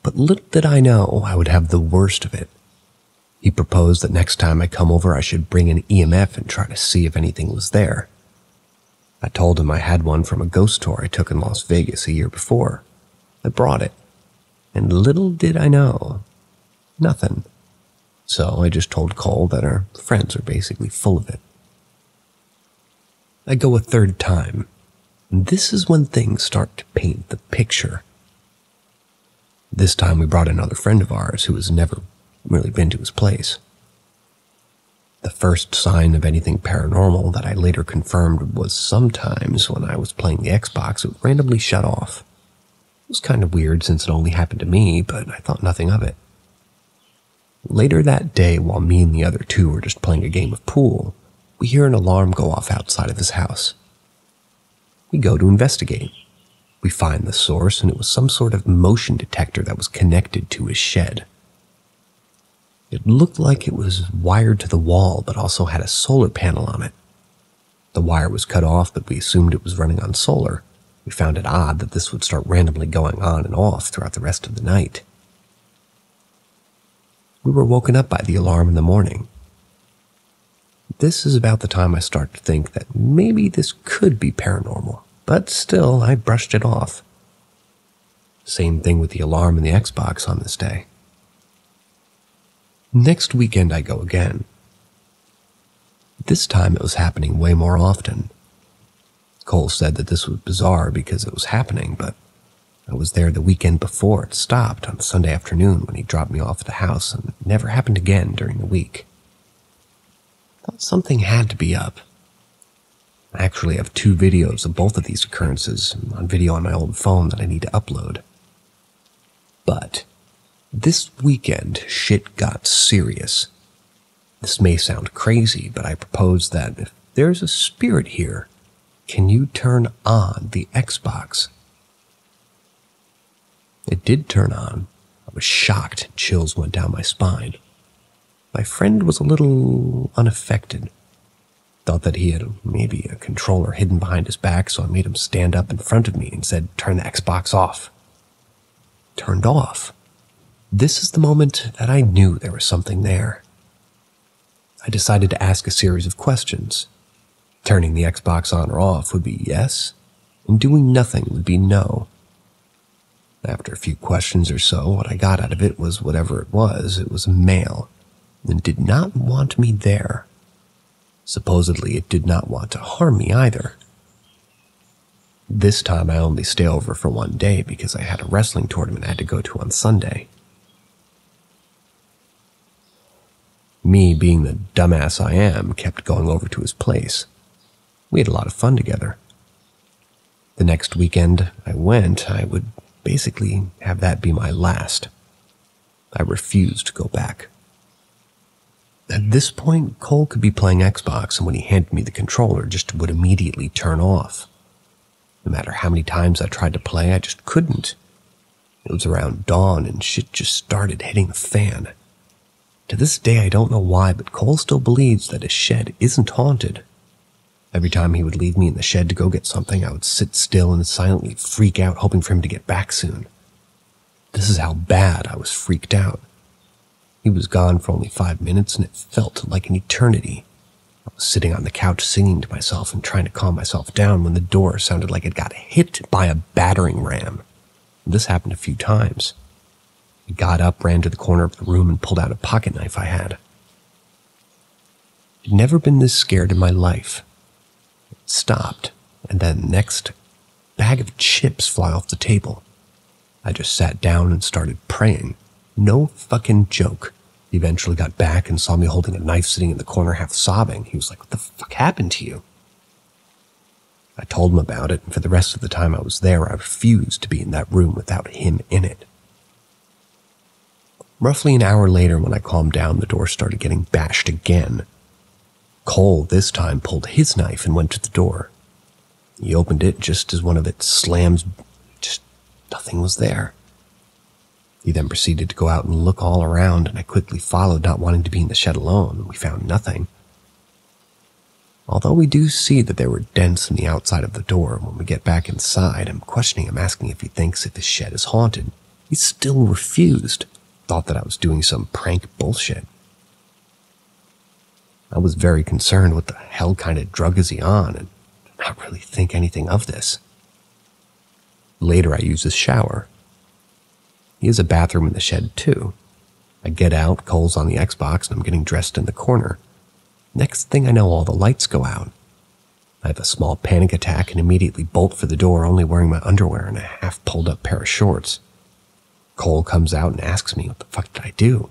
But little did I know I would have the worst of it. He proposed that next time I come over I should bring an EMF and try to see if anything was there. I told him I had one from a ghost tour I took in Las Vegas a year before. I brought it, and little did I know, nothing. So I just told Cole that our friends are basically full of it. I go a third time, and this is when things start to paint the picture. This time we brought another friend of ours who has never really been to his place. The first sign of anything paranormal that I later confirmed was sometimes when I was playing the Xbox, it would randomly shut off. It was kind of weird since it only happened to me, but I thought nothing of it. Later that day, while me and the other two were just playing a game of pool, we hear an alarm go off outside of his house. We go to investigate. We find the source, and it was some sort of motion detector that was connected to his shed. It looked like it was wired to the wall, but also had a solar panel on it. The wire was cut off, but we assumed it was running on solar. We found it odd that this would start randomly going on and off throughout the rest of the night. We were woken up by the alarm in the morning. This is about the time I start to think that maybe this could be paranormal, but still, I brushed it off. Same thing with the alarm in the Xbox on this day. Next weekend I go again. This time it was happening way more often. Cole said that this was bizarre because it was happening, but I was there the weekend before it stopped on Sunday afternoon when he dropped me off at the house, and it never happened again during the week. I thought something had to be up. I actually have 2 videos of both of these occurrences on video on my old phone that I need to upload. But this weekend, shit got serious. This may sound crazy, but I propose that if there's a spirit here, can you turn on the Xbox? It did turn on. I was shocked. Chills went down my spine. My friend was a little unaffected. Thought that he had maybe a controller hidden behind his back, so I made him stand up in front of me and said, "Turn the Xbox off." Turned off. This is the moment that I knew there was something there. I decided to ask a series of questions. Turning the Xbox on or off would be yes, and doing nothing would be no. After a few questions or so, what I got out of it was whatever it was a male, and did not want me there. Supposedly, it did not want to harm me either. This time I only stay over for one day because I had a wrestling tournament I had to go to on Sunday. Me, being the dumbass I am, kept going over to his place. We had a lot of fun together. The next weekend I went, I would basically have that be my last. I refused to go back. At this point, Cole could be playing Xbox, and when he handed me the controller, just would immediately turn off. No matter how many times I tried to play, I just couldn't. It was around dawn, and shit just started hitting the fan. To this day, I don't know why, but Cole still believes that his shed isn't haunted. Every time he would leave me in the shed to go get something, I would sit still and silently freak out, hoping for him to get back soon. This is how bad I was freaked out. He was gone for only 5 minutes, and it felt like an eternity. I was sitting on the couch singing to myself and trying to calm myself down when the door sounded like it got hit by a battering ram. This happened a few times. I got up, ran to the corner of the room, and pulled out a pocket knife I had. I'd never been this scared in my life. It stopped, and then next, a bag of chips fly off the table. I just sat down and started praying. No fucking joke. He eventually got back and saw me holding a knife sitting in the corner half sobbing. He was like, "What the fuck happened to you?" I told him about it, and for the rest of the time I was there, I refused to be in that room without him in it. Roughly an hour later, when I calmed down, the door started getting bashed again. Cole this time pulled his knife and went to the door. He opened it just as one of its slams. Just nothing was there. He then proceeded to go out and look all around, and I quickly followed, not wanting to be in the shed alone. We found nothing. Although we do see that there were dents in the outside of the door, when we get back inside, I'm questioning him, asking if he thinks if his shed is haunted. He still refused. Thought that I was doing some prank bullshit. I was very concerned what the hell kind of drug is he on, and did not really think anything of this. Later I use his shower. He has a bathroom in the shed too. I get out, Cole's on the Xbox, and I'm getting dressed in the corner. Next thing I know, all the lights go out. I have a small panic attack and immediately bolt for the door, only wearing my underwear and a half pulled up pair of shorts. Cole comes out and asks me what the fuck did I do.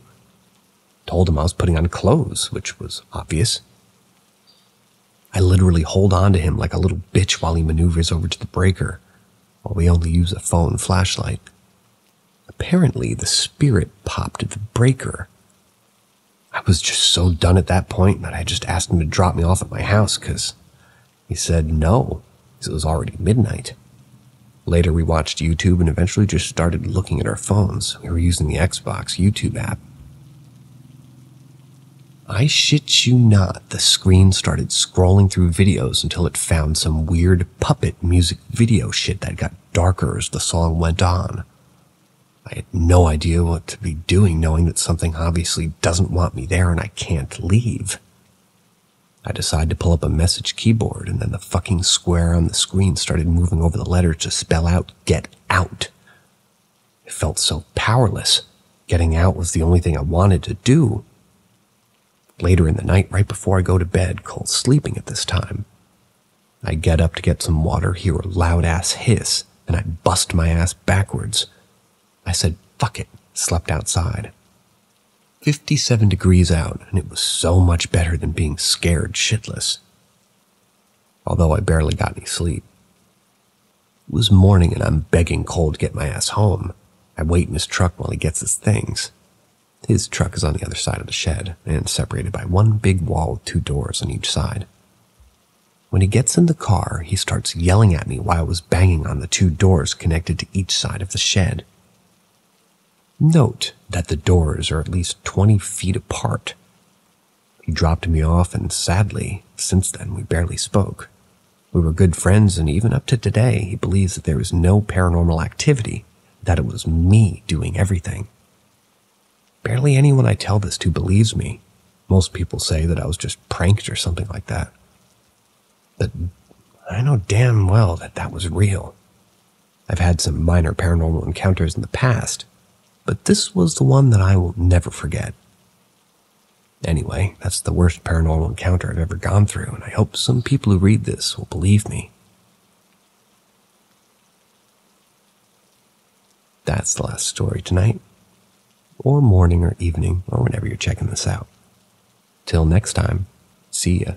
Told him I was putting on clothes, which was obvious. I literally hold on to him like a little bitch while he maneuvers over to the breaker, while we only use a phone flashlight. Apparently, the spirit popped the breaker. I was just so done at that point that I just asked him to drop me off at my house because he said no, because it was already midnight. Later, we watched YouTube and eventually just started looking at our phones. We were using the Xbox YouTube app. I shit you not, the screen started scrolling through videos until it found some weird puppet music video shit that got darker as the song went on. I had no idea what to be doing, knowing that something obviously doesn't want me there and I can't leave. I decided to pull up a message keyboard, and then the fucking square on the screen started moving over the letters to spell out, "Get out." It felt so powerless. Getting out was the only thing I wanted to do. Later in the night, right before I go to bed, Cole's sleeping at this time, I get up to get some water, hear a loud-ass hiss, and I bust my ass backwards. I said, "Fuck it," slept outside. 57 degrees out, and it was so much better than being scared shitless. Although I barely got any sleep. It was morning, and I'm begging Cole to get my ass home. I wait in his truck while he gets his things. His truck is on the other side of the shed, and separated by one big wall with 2 doors on each side. When he gets in the car, he starts yelling at me while I was banging on the 2 doors connected to each side of the shed. Note that the doors are at least 20 feet apart. He dropped me off, and sadly, since then we barely spoke. We were good friends, and even up to today, he believes that there is no paranormal activity, that it was me doing everything. Barely anyone I tell this to believes me. Most people say that I was just pranked or something like that. But I know damn well that that was real. I've had some minor paranormal encounters in the past, but this was the one that I will never forget. Anyway, that's the worst paranormal encounter I've ever gone through, and I hope some people who read this will believe me. That's the last story tonight, or morning or evening, or whenever you're checking this out. Till next time, see ya.